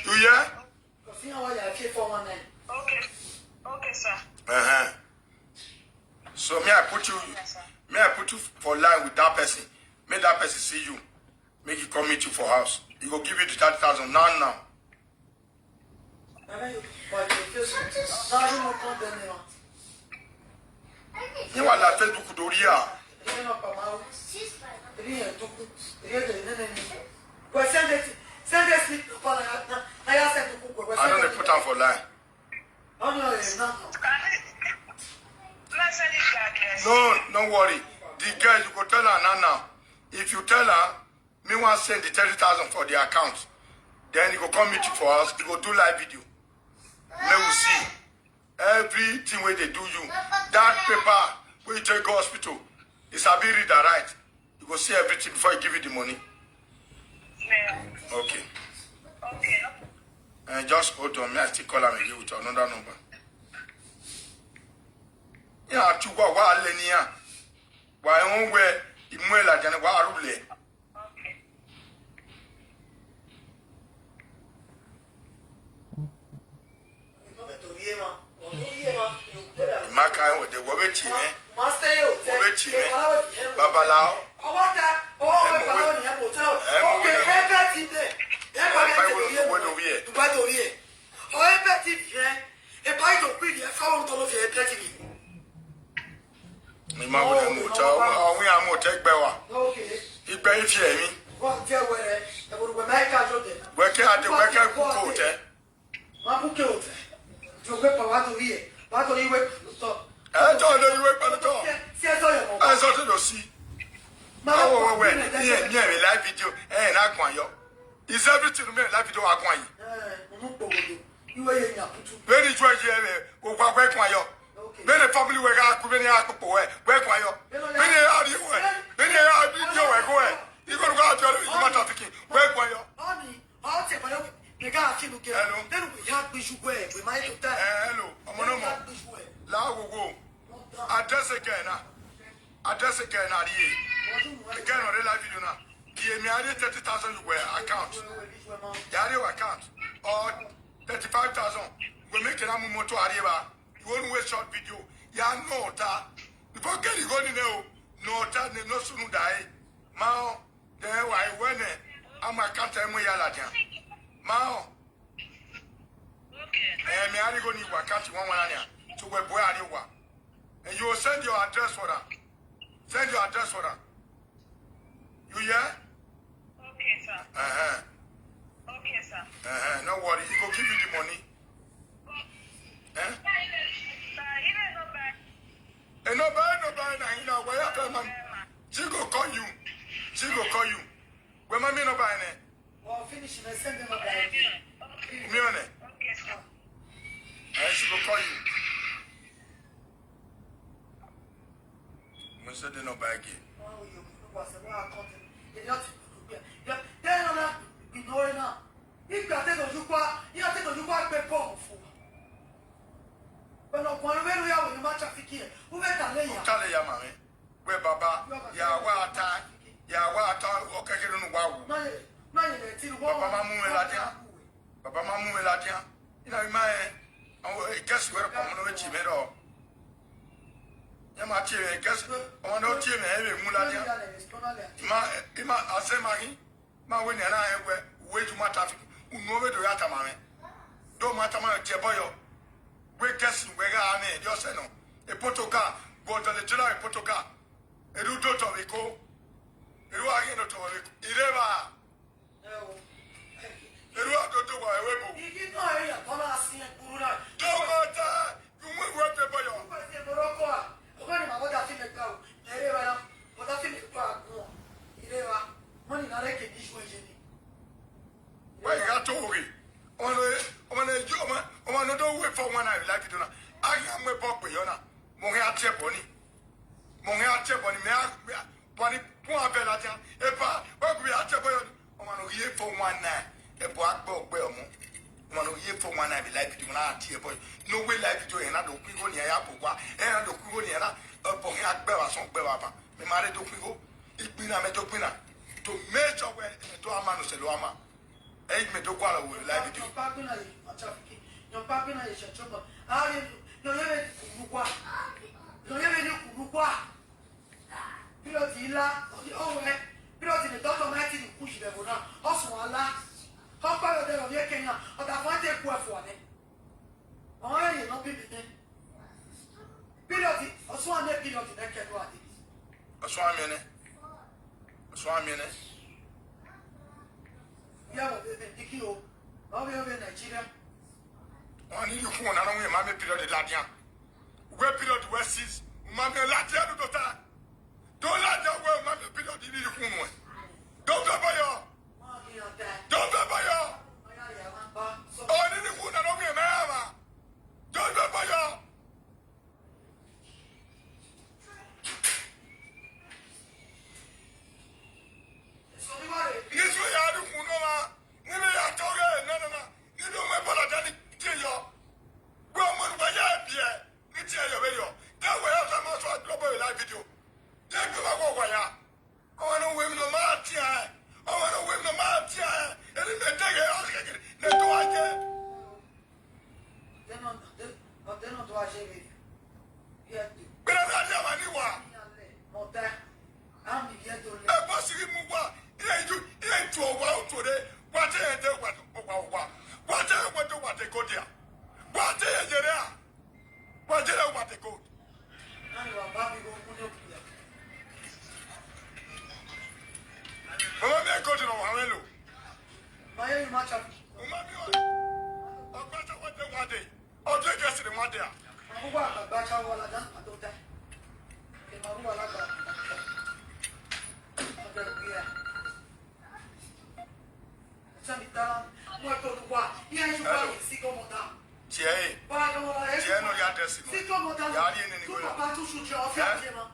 You hear? Okay. Okay, sir. So may I put you for line with that person. May that person see you. Make you come meet you for house. He will give you the 30,000 now. You want that Facebook Doria? I don't put on for line. No, don't worry. The girl, you go tell her now. If you tell her, me want to send the 30,000 for the account. Then you go come meet you for us. You go do live video. Then we see everything where they do you. That paper where you take go hospital, it's a bit read right. You go see everything before you give you the money. Yeah. Okay. Okay. And just hold on. Me I still call him again with another number. Yeah, to go wa lenia. Wa on where imuela jana wa arule. Okay. Maka with the wabechi, wabechi, babalao. Is everything me live video akwan yi. Very joy here o kwa kwan yo. Very family we ga ku be ni akpo we kwan yo. Very how do you we? Very how do you we go we? You go go to you matter picking. We kwan yo. Hello. Omono mo. La go go. Address again na. Address again na die. Again on the live video na. Give me 30,000 you account. Yari account or 35,000. We make it a moto arriba. You one way short video. Ya no ta. Before get you going now. No ta ne no sunu die. Mao. Then why when I'm a can't mo ya la dia. Mao. Okay. Me ari go ni wa catch one ania. To we boy ari wa. And you will send your address for that. Send your address for that. You hear? Okay, sir. Okay, sir. No worry. He go give you the money. No buy now. You know where you come. She go call you. Where mommy no buy ne? Well, finish and send them a bag. Me on it. Okay, sir. She go call you. Me say they no buy again. Oh, you was a lot of content. You're not. Then on that, you know it now. If you take a look, you take a look at the bomb. But no one where we are with much of it. Who met a layer? Tell ya mama. Where baba? Ya wata. Okay, you know wow. No, you Papa mamu eladia. You know my. I guess we're a common with him. Ma chere guess on no team e muladia ma asemahi ma we na we to matter unu we do yata mame do matter ma je boyo we guess we ga me just no e potoka but the general potoka e do to we go e do agi no to we ireba e do to wa we bo you know area kola asin kuruna do matter you we boyo Ogani magoda fime kao, ereba ya, goda fime kwa go, ireba, money na reke dishwe jeni. Why you got to worry? On no do wait for one I like it. I am a pop with Yona. Monga Cheponi. Monga Cheponi, me, Bonnie, poor Bellatian, Epa, what we are Chepon, on a year for one night, a black book Belmo. One year for one I like it when I tear boy. No way like to another Quigoni Apple, and another Quigoniana, a Bohak Bella, some Bella, me married to Quigo, it's been a metopina to measure where to a man of Selama. Eight me to Quala will like it. Your papina is a trouble. How you live in Kukwa? You live in Kukwa. Pilotilla, oh, pilot in the doctor 19 push the Bona, also Allah. How far are they of your Kenya? Or the one take work for them? Oh, you not be there. Pilot, also on that pilot in that can do it. A swam in it. Yeah, the kilo. Now we have in Nigeria. One you phone, I don't know, Mammy Pilot Latia. Where Pilot West is, Mammy Latia to Dota. Don't let your well, Mammy Pilot in the phone. Don't go by your. Don't go by your. Oh, I didn't want to know me, Mama. Don't go by your. This way, I don't know. You may have told her, no. You don't know what I tell you. Well, when we are here, it's your video. That way, I'm also a global live video. Take you over where I want to win the match. I want to win the match. And if they take it, they do it. Then on to our shaving. Yeah, But I'm not there, anyone. Mota, I'm here to I must see him. He ain't to a wow today. What they go there? What they go? Mama, me go to no hello. My much of What they want day. Oh, they just in one day. Maruwa bacha wala dan adota. Ke maruwa la ka. Ada Sanita, moi to kwa. Ia ju kwa si como da. Tiens, Ba no la es. tiens, no ya test. Si como da. Ya rien ni Tu go. pas tout sur en fait ma.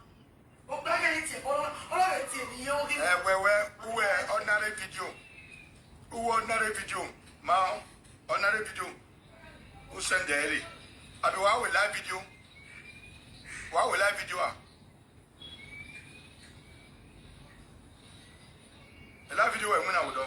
O ba ga iti o la iti ni yo gi. Who ordinary video. Who ordinary video. Ma, ordinary video. Who send the heli? I mean, why will live video? Why will live video? The live video when I would do.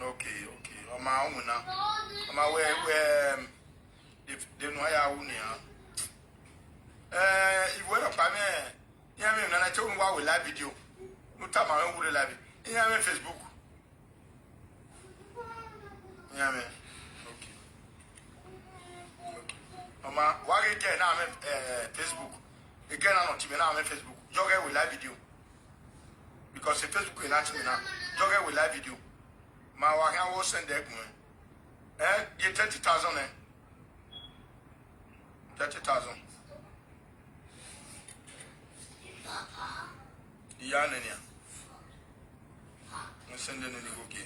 Okay. Oma una. Oma where they know ya unia. If we're not me, yeah, me na tell me why we live video. No time I will live. Yeah, me Facebook. Yeah, me. Okay. Oma, why again now me Facebook. Again I'm on TV now me Facebook. Jogger will live video. Because the Facebook is not me now. Jogger will live video. My work will send that money. Get 30,000 30,000. Yeah, Nania. I'm sending any okay.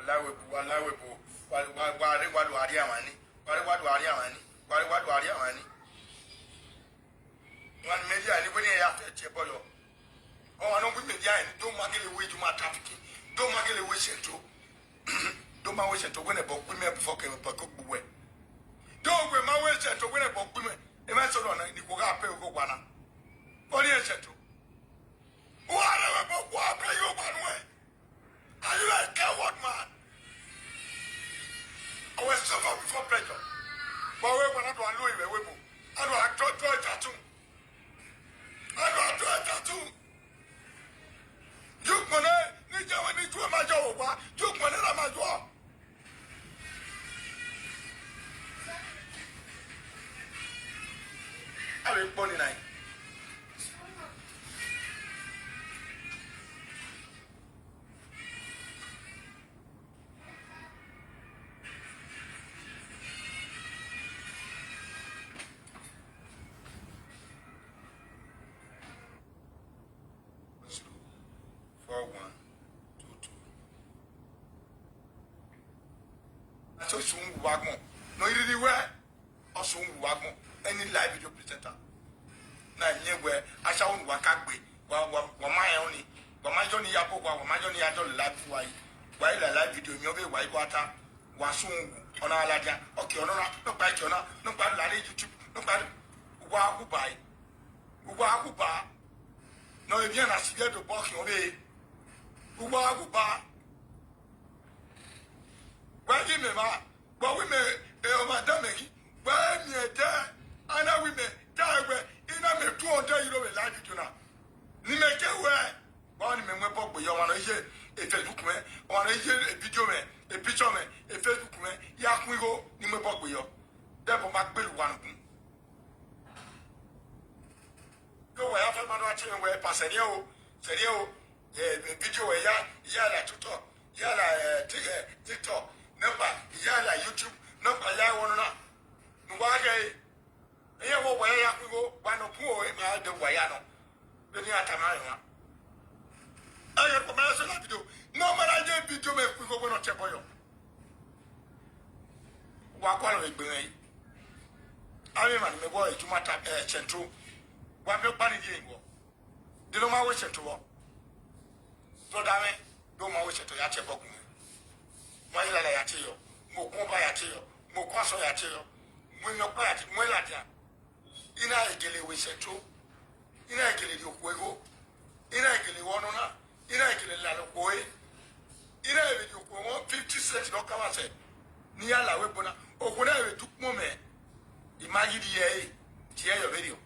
Allow it. What do I hear, money? What do I hear, money? What do I hear, money? 1 million, anybody after Chepolo. Oh, I don't be behind. Don't make it away to my trafficking. Don't make it away to. Don't my wish to win a book with me before came up a cook away. Don't win my wish to win a book with me. If I saw on it, you go up and go one. What is it? Whatever book, what pay you one way? Are you like a what man? I was suffer before pleasure. But when I do a Louis, I do a tattoo. I do a tattoo. You money, you want to my job, you money on my job. I will born in night. So soon wagon. No, you really were. Also wagon. Any live video presenter. Now, where I shall work out with my only. But my Johnny Yapo, my Johnny Adol live why the live video, you white water was soon on our ladder. Okay, no bite, no bad lady YouTube, no bad who buy. Who buy. No, if you're not scared to walk your way. Who buy. Why me ma? But we may madam why me there? And now we may die where in a me 200 euro life to now. Ni me get where one me pop you want to hear a Facebook me, or a video me, a picture me, a Facebook me, yak we go, ni me pop you. Therefore, my bill one. Go where after my watching where Passanio, Serio, video where ya tutor, ya TikTok. Number, yala YouTube, number ya wanna. Nwage, here where I go, one of poor in my other wayano. Then you are Tamara. I have commercial video. No matter I video make we go on Chapoyo. Wakwan will bring. I remember my boy to my central. What your bunny game? Do you know my wish to walk? So damn, don't my wish to Yachapok. Why la yatio, Mokomba yatio, Mokoso yatio, when your party, Mwelatia. Ina egele we set true. Ina egele yokwego. Ina egele wanona. Ina egele lalo boy. Ina egele yokwego 50 cents no come say. Nia la webona. Okuna we took moment. Imagine the your video.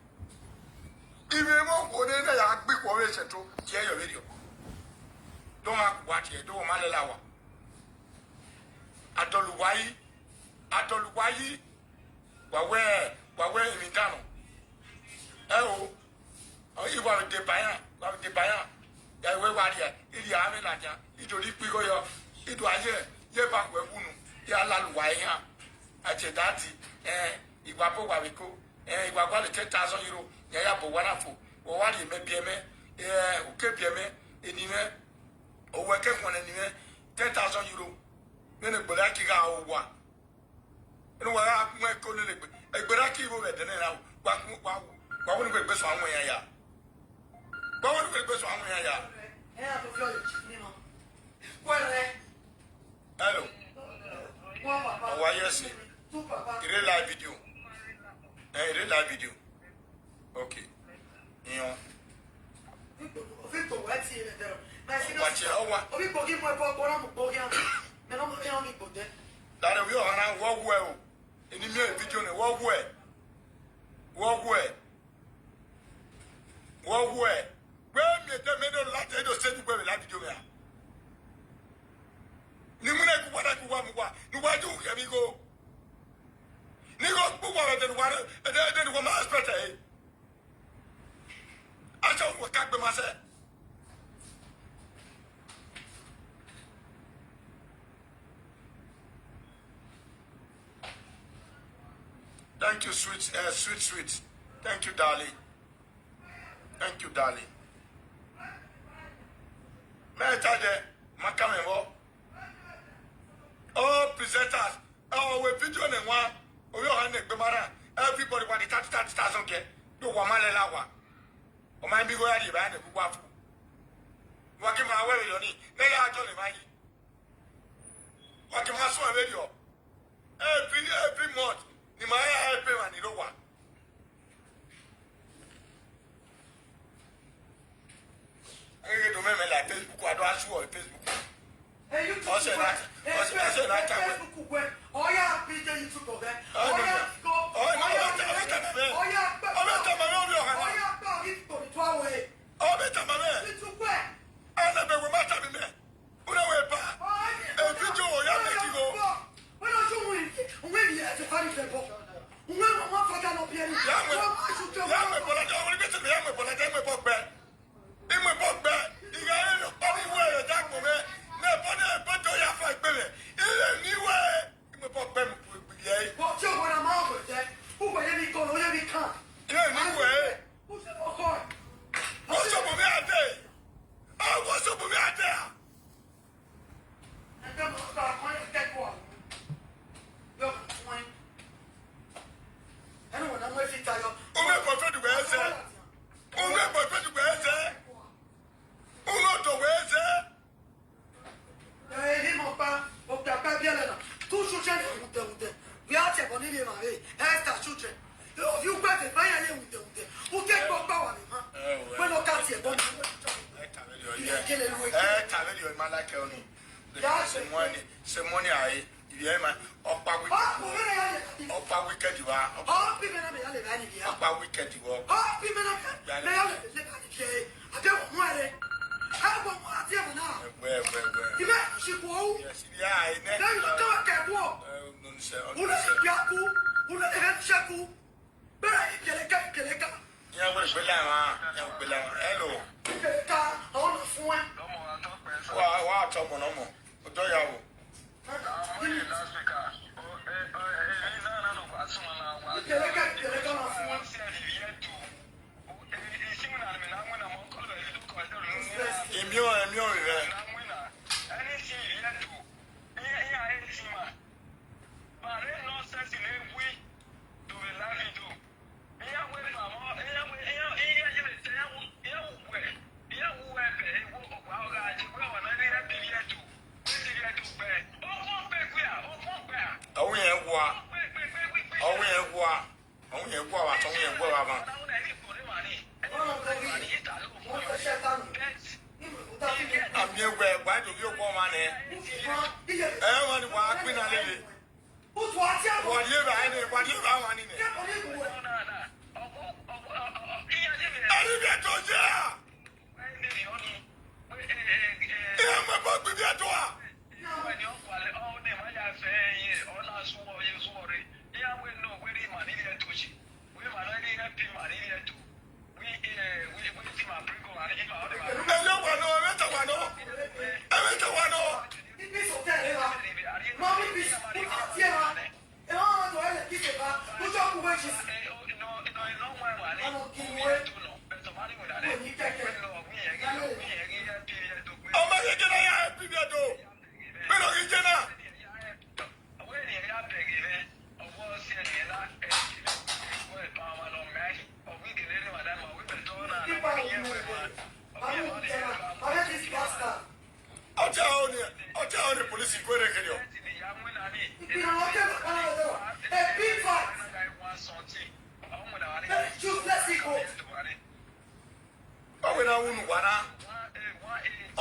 Even more go there ya big worry set true. Hear your video. Don't have what you do, Malalawa. Adoluwayi, wawe imidano. Iwa de bayan, ya we waria, ili ame laja, idoli pigo yo, idu aye, ye ba we bunu, ya laluwayi ha, ache dati, iwa po wawiko, iwa kwa le 10,000 euro, ya bo wanafo, wawari mebieme, uke bieme, enime, oweke kwane nime, 10,000 euro. Nene beraki ga owa eno wa mo ko le beraki bo be dene na wa woni ko gbeso awon yan ya wa woni ko gbeso awon yan ya to flow you know hello wa yes live video live video okay you know Watch it. Oh, what? Obi bogi mo ebo gbona mo bogi am. Me no mo yan mi bote. That we are walk well. In the mirror, video, walk well. Walk well. Walk well. Well, me tell me no lot to say you go like video. Nimuna kuwada kuwa mwa. Nuwaju yamigo. Nigo kuwa den wada den wa ma aspect eh. Acha wa kakbe ma se. Thank you, sweet. Thank you, darling. Thank you, darling. May I Makamemo. Oh, presenters. Oh, we video and one. Oh, you are Bemara. Everybody want the 30,000 get. You want my lawa. Oh, my big way, and the Guafu. Walking my way, Yoni. They are Johnny Maggie. Walking my son radio. Every month. Ni maya help him and you know what? I get to me like Facebook. I don't ask you on Facebook. Hey, you Also, that Facebook where oh yeah, PJ you took over. Oh yeah, go. Oh yeah,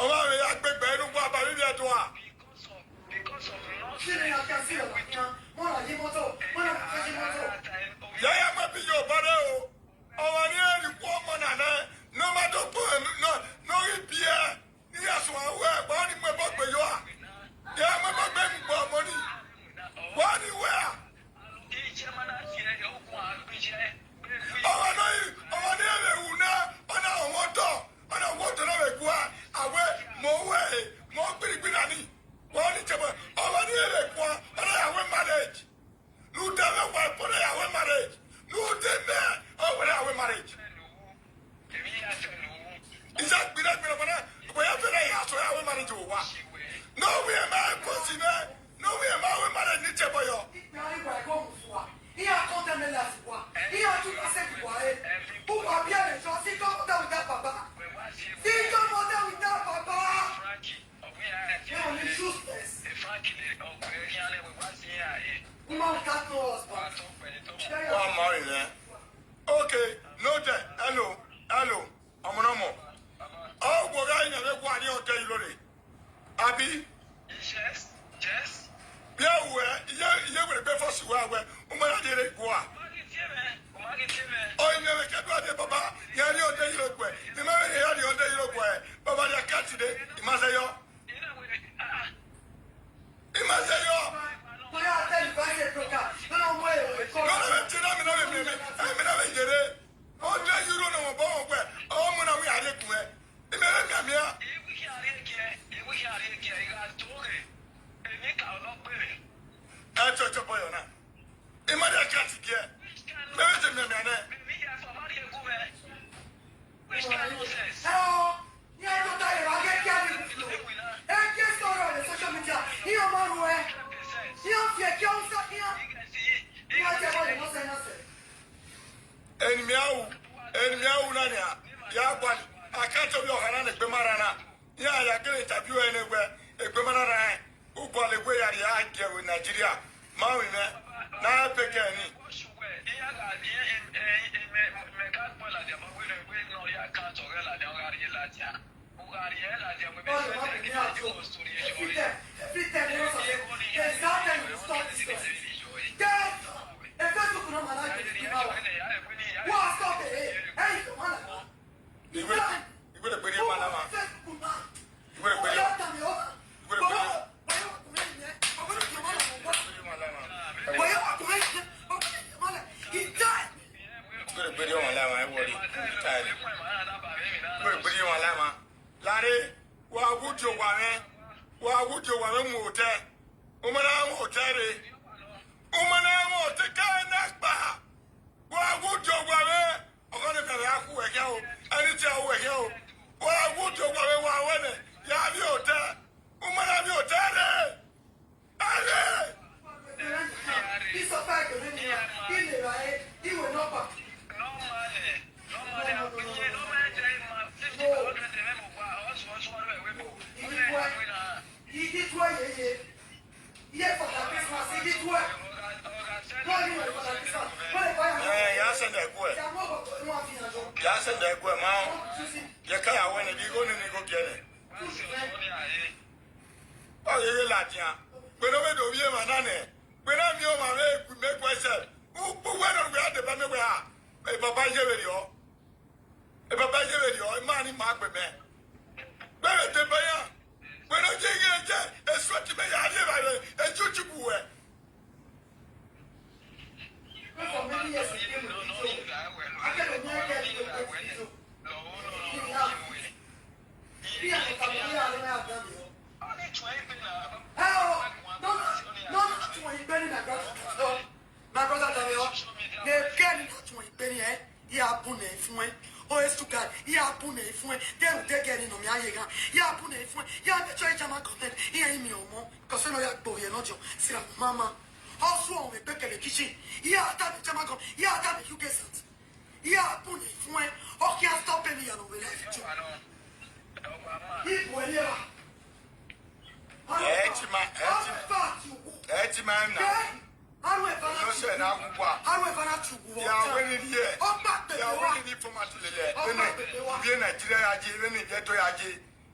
ọmọ mi yà gbẹgbẹ inú fún àbá bíbí ẹ̀tọ́ à. Because of not Yẹ́yẹ́ pẹ́ bí yóò bá dẹ́ o. Ọmọ ní ẹ̀rí kú ọmọ nàná. Ní ọmọ tó kú ẹ̀ lórí bí ẹ̀. Ní ẹ̀sùn àwọ̀ ẹ̀ bọ́ ní mẹ́bọ̀ gbé yọ à. Yẹ́ mẹ́bọ̀ gbé mi gbọ́ ọmọ ní. Wọ́n ní wẹ́ à. Ọmọ ní ẹ̀rẹ̀ wù náà. Ọ̀nà àwọn tọ̀. Ọ̀nà àwọn tọ̀ náà wẹ̀ kú à. Àwẹ̀ mọ̀ wẹ̀ mọ̀ gbìrìgbìrì àní. Wọ́n ní jẹ́ ọmọ ní ẹ̀rẹ̀ kú à. Ọ̀nà àwọn marriage. Luther wẹ̀ fọ́nà àwọn marriage. Luther bẹ́ẹ̀ ọ̀wẹ̀ àwọn marriage. Ìjà gbìrìgbìrì fọ́nà. Bóyá fẹ́rẹ̀ yà sọ àwọn marriage wò wá. N'owe ẹ̀ máa kó sí náà. N'owe ẹ̀ máa àwọn marriage ní jẹ́ bọ́yọ̀. Il a condamné la foi. Il a tout passé pour aller. Pourquoi bien les gens, si comme on t'a papa. Si comme on t'a papa. Mais on est juste. Il manque 14. One more in there. Okay, noted. Hello. I'm no more. Oh, we're going to make one year tell you. Abi? Yes. Yeah, you're going to be for sure. Woman, I did it. Go on. Oh, you never get what the Baba. You're the other you look where. The man you're the other you look where. Baba, they're cat today. You must say, yo. You must say, yo. Voy a hacer el baile toca. No lo muevo. No, I'm not get it. Oh, you don't know about where. Oh, when we are here. The man come here. That's what you're going on. Imagine cat here. Where is the man? Hello. You are not tired. I'll get carried. And just go on social media. You are my way. You are here. You are here. You are here. No say nothing. Enimiawu nani ya kwani akato bi ohana na gbemarana ya gele interview enegwe egbemarana ukwale gwe ya ajewe Nigeria mawi me na pekeni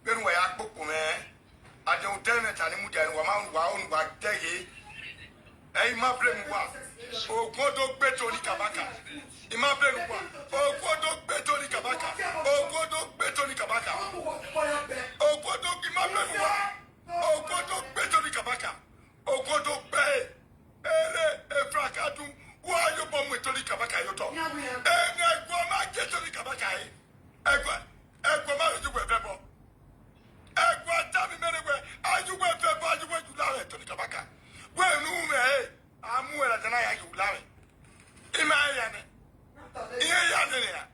Ben we ak book man. I don't tell it and mudia and woman wow back day. Hey, my blame one. Oh, Godo Betoni Kabaka. In my blame one. Oh, Godo Betoni Kabaka. Oh, Godo Betoni Kabaka. Oh, Godo Gimablen one. Oh, Godo Betoni Kabaka. Oh, Godo Bay. Efrakadu. Why are you born with Tony Kabaka? You talk. And I go my get Tony Kabaka. Egwa marriage you were pepper. Egwa tami menegwe. Are you were pepper? You were to love Tony Kabaka. Well, no, me. I'm well than I you love it. Imagine. Yeah.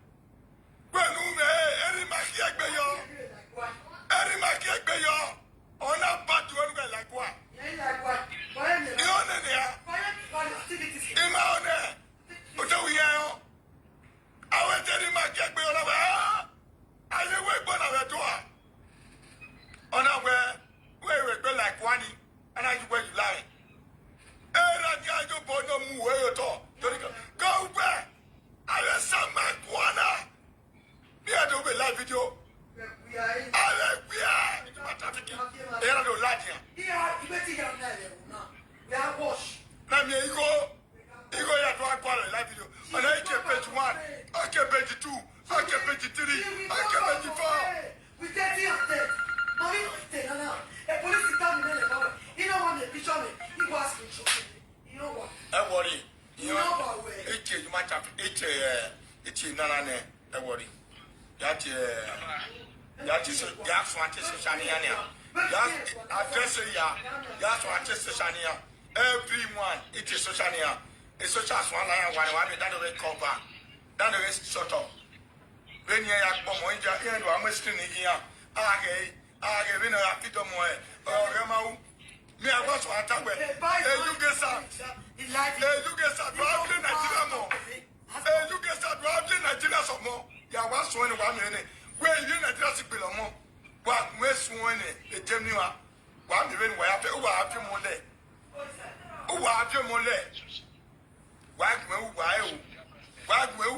Well, no, me. Any Makia Bayo. Any Makia Bayo. On a part to anywhere like what? You on there? In my honor. But we are. I went to the Makia Bayo. I know where one of the door. On our where we go like one, and I where you lie. And I can't go for no more way at all. Go back. I will send my guana. We are doing live video. We are. They are no light here. We are wash. Now, you go. You go here to our live video. And I can page 1. I can page 2. I can page 3. I can page 4. We get the update. Mommy, a police is coming in the power. You know what the picture me? He was you know what? I worry. You know about where? You might have it's Nana. I worry. That is that's what is Shania. That's address ya. That's what is Shania. Everyone, it is Shania. It's such as one line that way cover. That way shut up. When you are Momoja and I'm still here. I gave in a fit of more. Oh, Ramau. Me, I was one time. You get some. You get some. Probably Nigeria more. You get some. Probably Nigeria some more. Ya was one 1 minute. Where you Nigeria sick below more. What, where's one? A genuine 1 million. Where after over more day. Who are you more day? Wag me, wag me,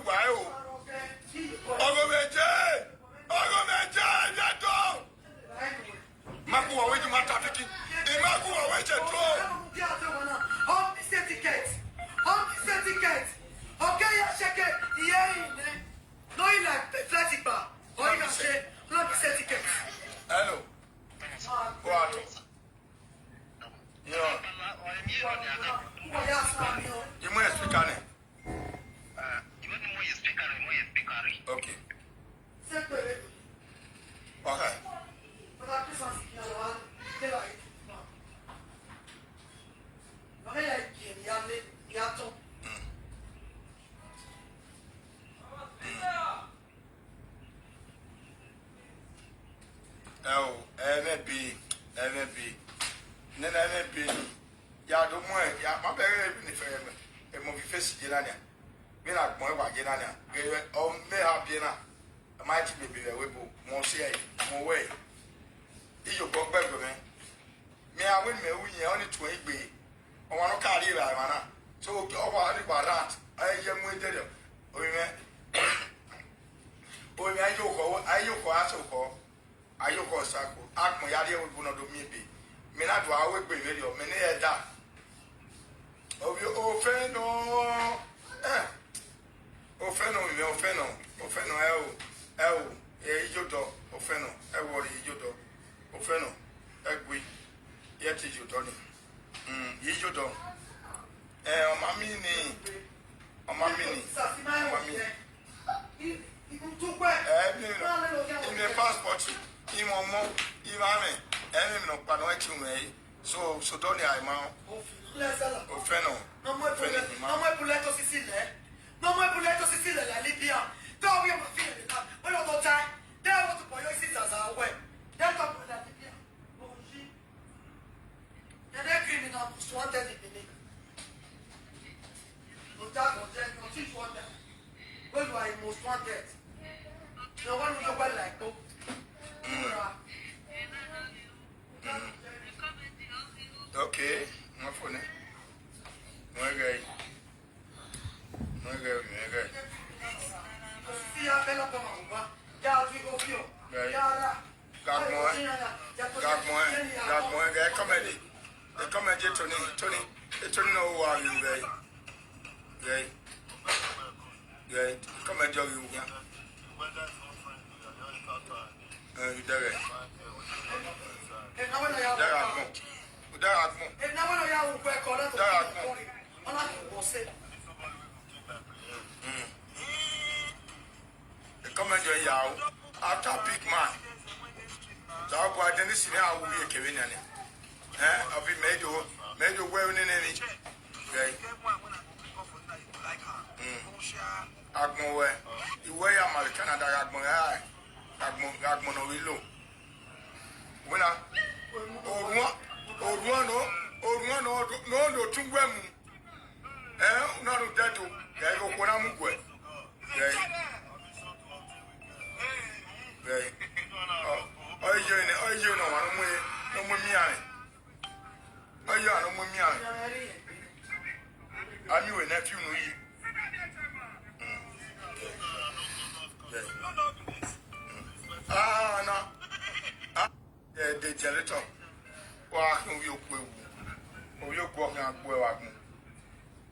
Maku wa weju ma trafficking. Imaku wa weju draw. On the ticket. Okay, yeah, check it. Yeah, no, you like plastic bar. Or you can say, not the ticket. Hello. What? You must speak on it. Okay. Okay. Oh, MFB. Then MFB. Ya do more. Ya, my baby, if I am a movie face, Jelania. Me like more about Jelania. Oh, me happy now. I might be a webo, more say, more way. You go back with me. Me, I win me, we only 20 be. I want to carry that, so over that. I am with you. Oh, man. Oh, man, you go, Sako. Act my idea with one of the maybe. Me not do I work with video. Me near that. Oh, you offend no. Offend you do. Offend I worry you do. Offend we yet is you done. You do. Mammy. In the passport, in Momo, Imame, and no Panoy, so don't I, Mount. Offeno. No more Puleto Sicile. No more Puleto Sicile, la Libya. Don't we have a feeling that when you don't die, they want to put your sisters away. They're talking about Libya. They're criminal, most wanted in the name. No doubt, no teach one that. When you are most wanted. No one will go well like that. Okay, my phone. My guy. Tony, no, who are you, come and join you. You there? Come and join you. After big man. So I'll go and see how we are Kevin. I'll be made you wearing any. Agmo, you wear American and Agmo, no, when I no, two women. Not that to go when I'm good. Oh, you know, I'm with me. Oh, you are no with me. I knew a nephew. No. The gelator. Why can you go? Oh, you're walking out where I go.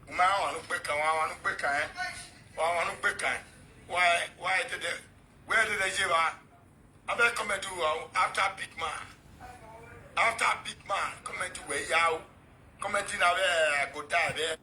I want to break. I want to break. Why did they? Where did they give her? I better come and do after big man. After big man, come and do where you come and dinner there, go die there.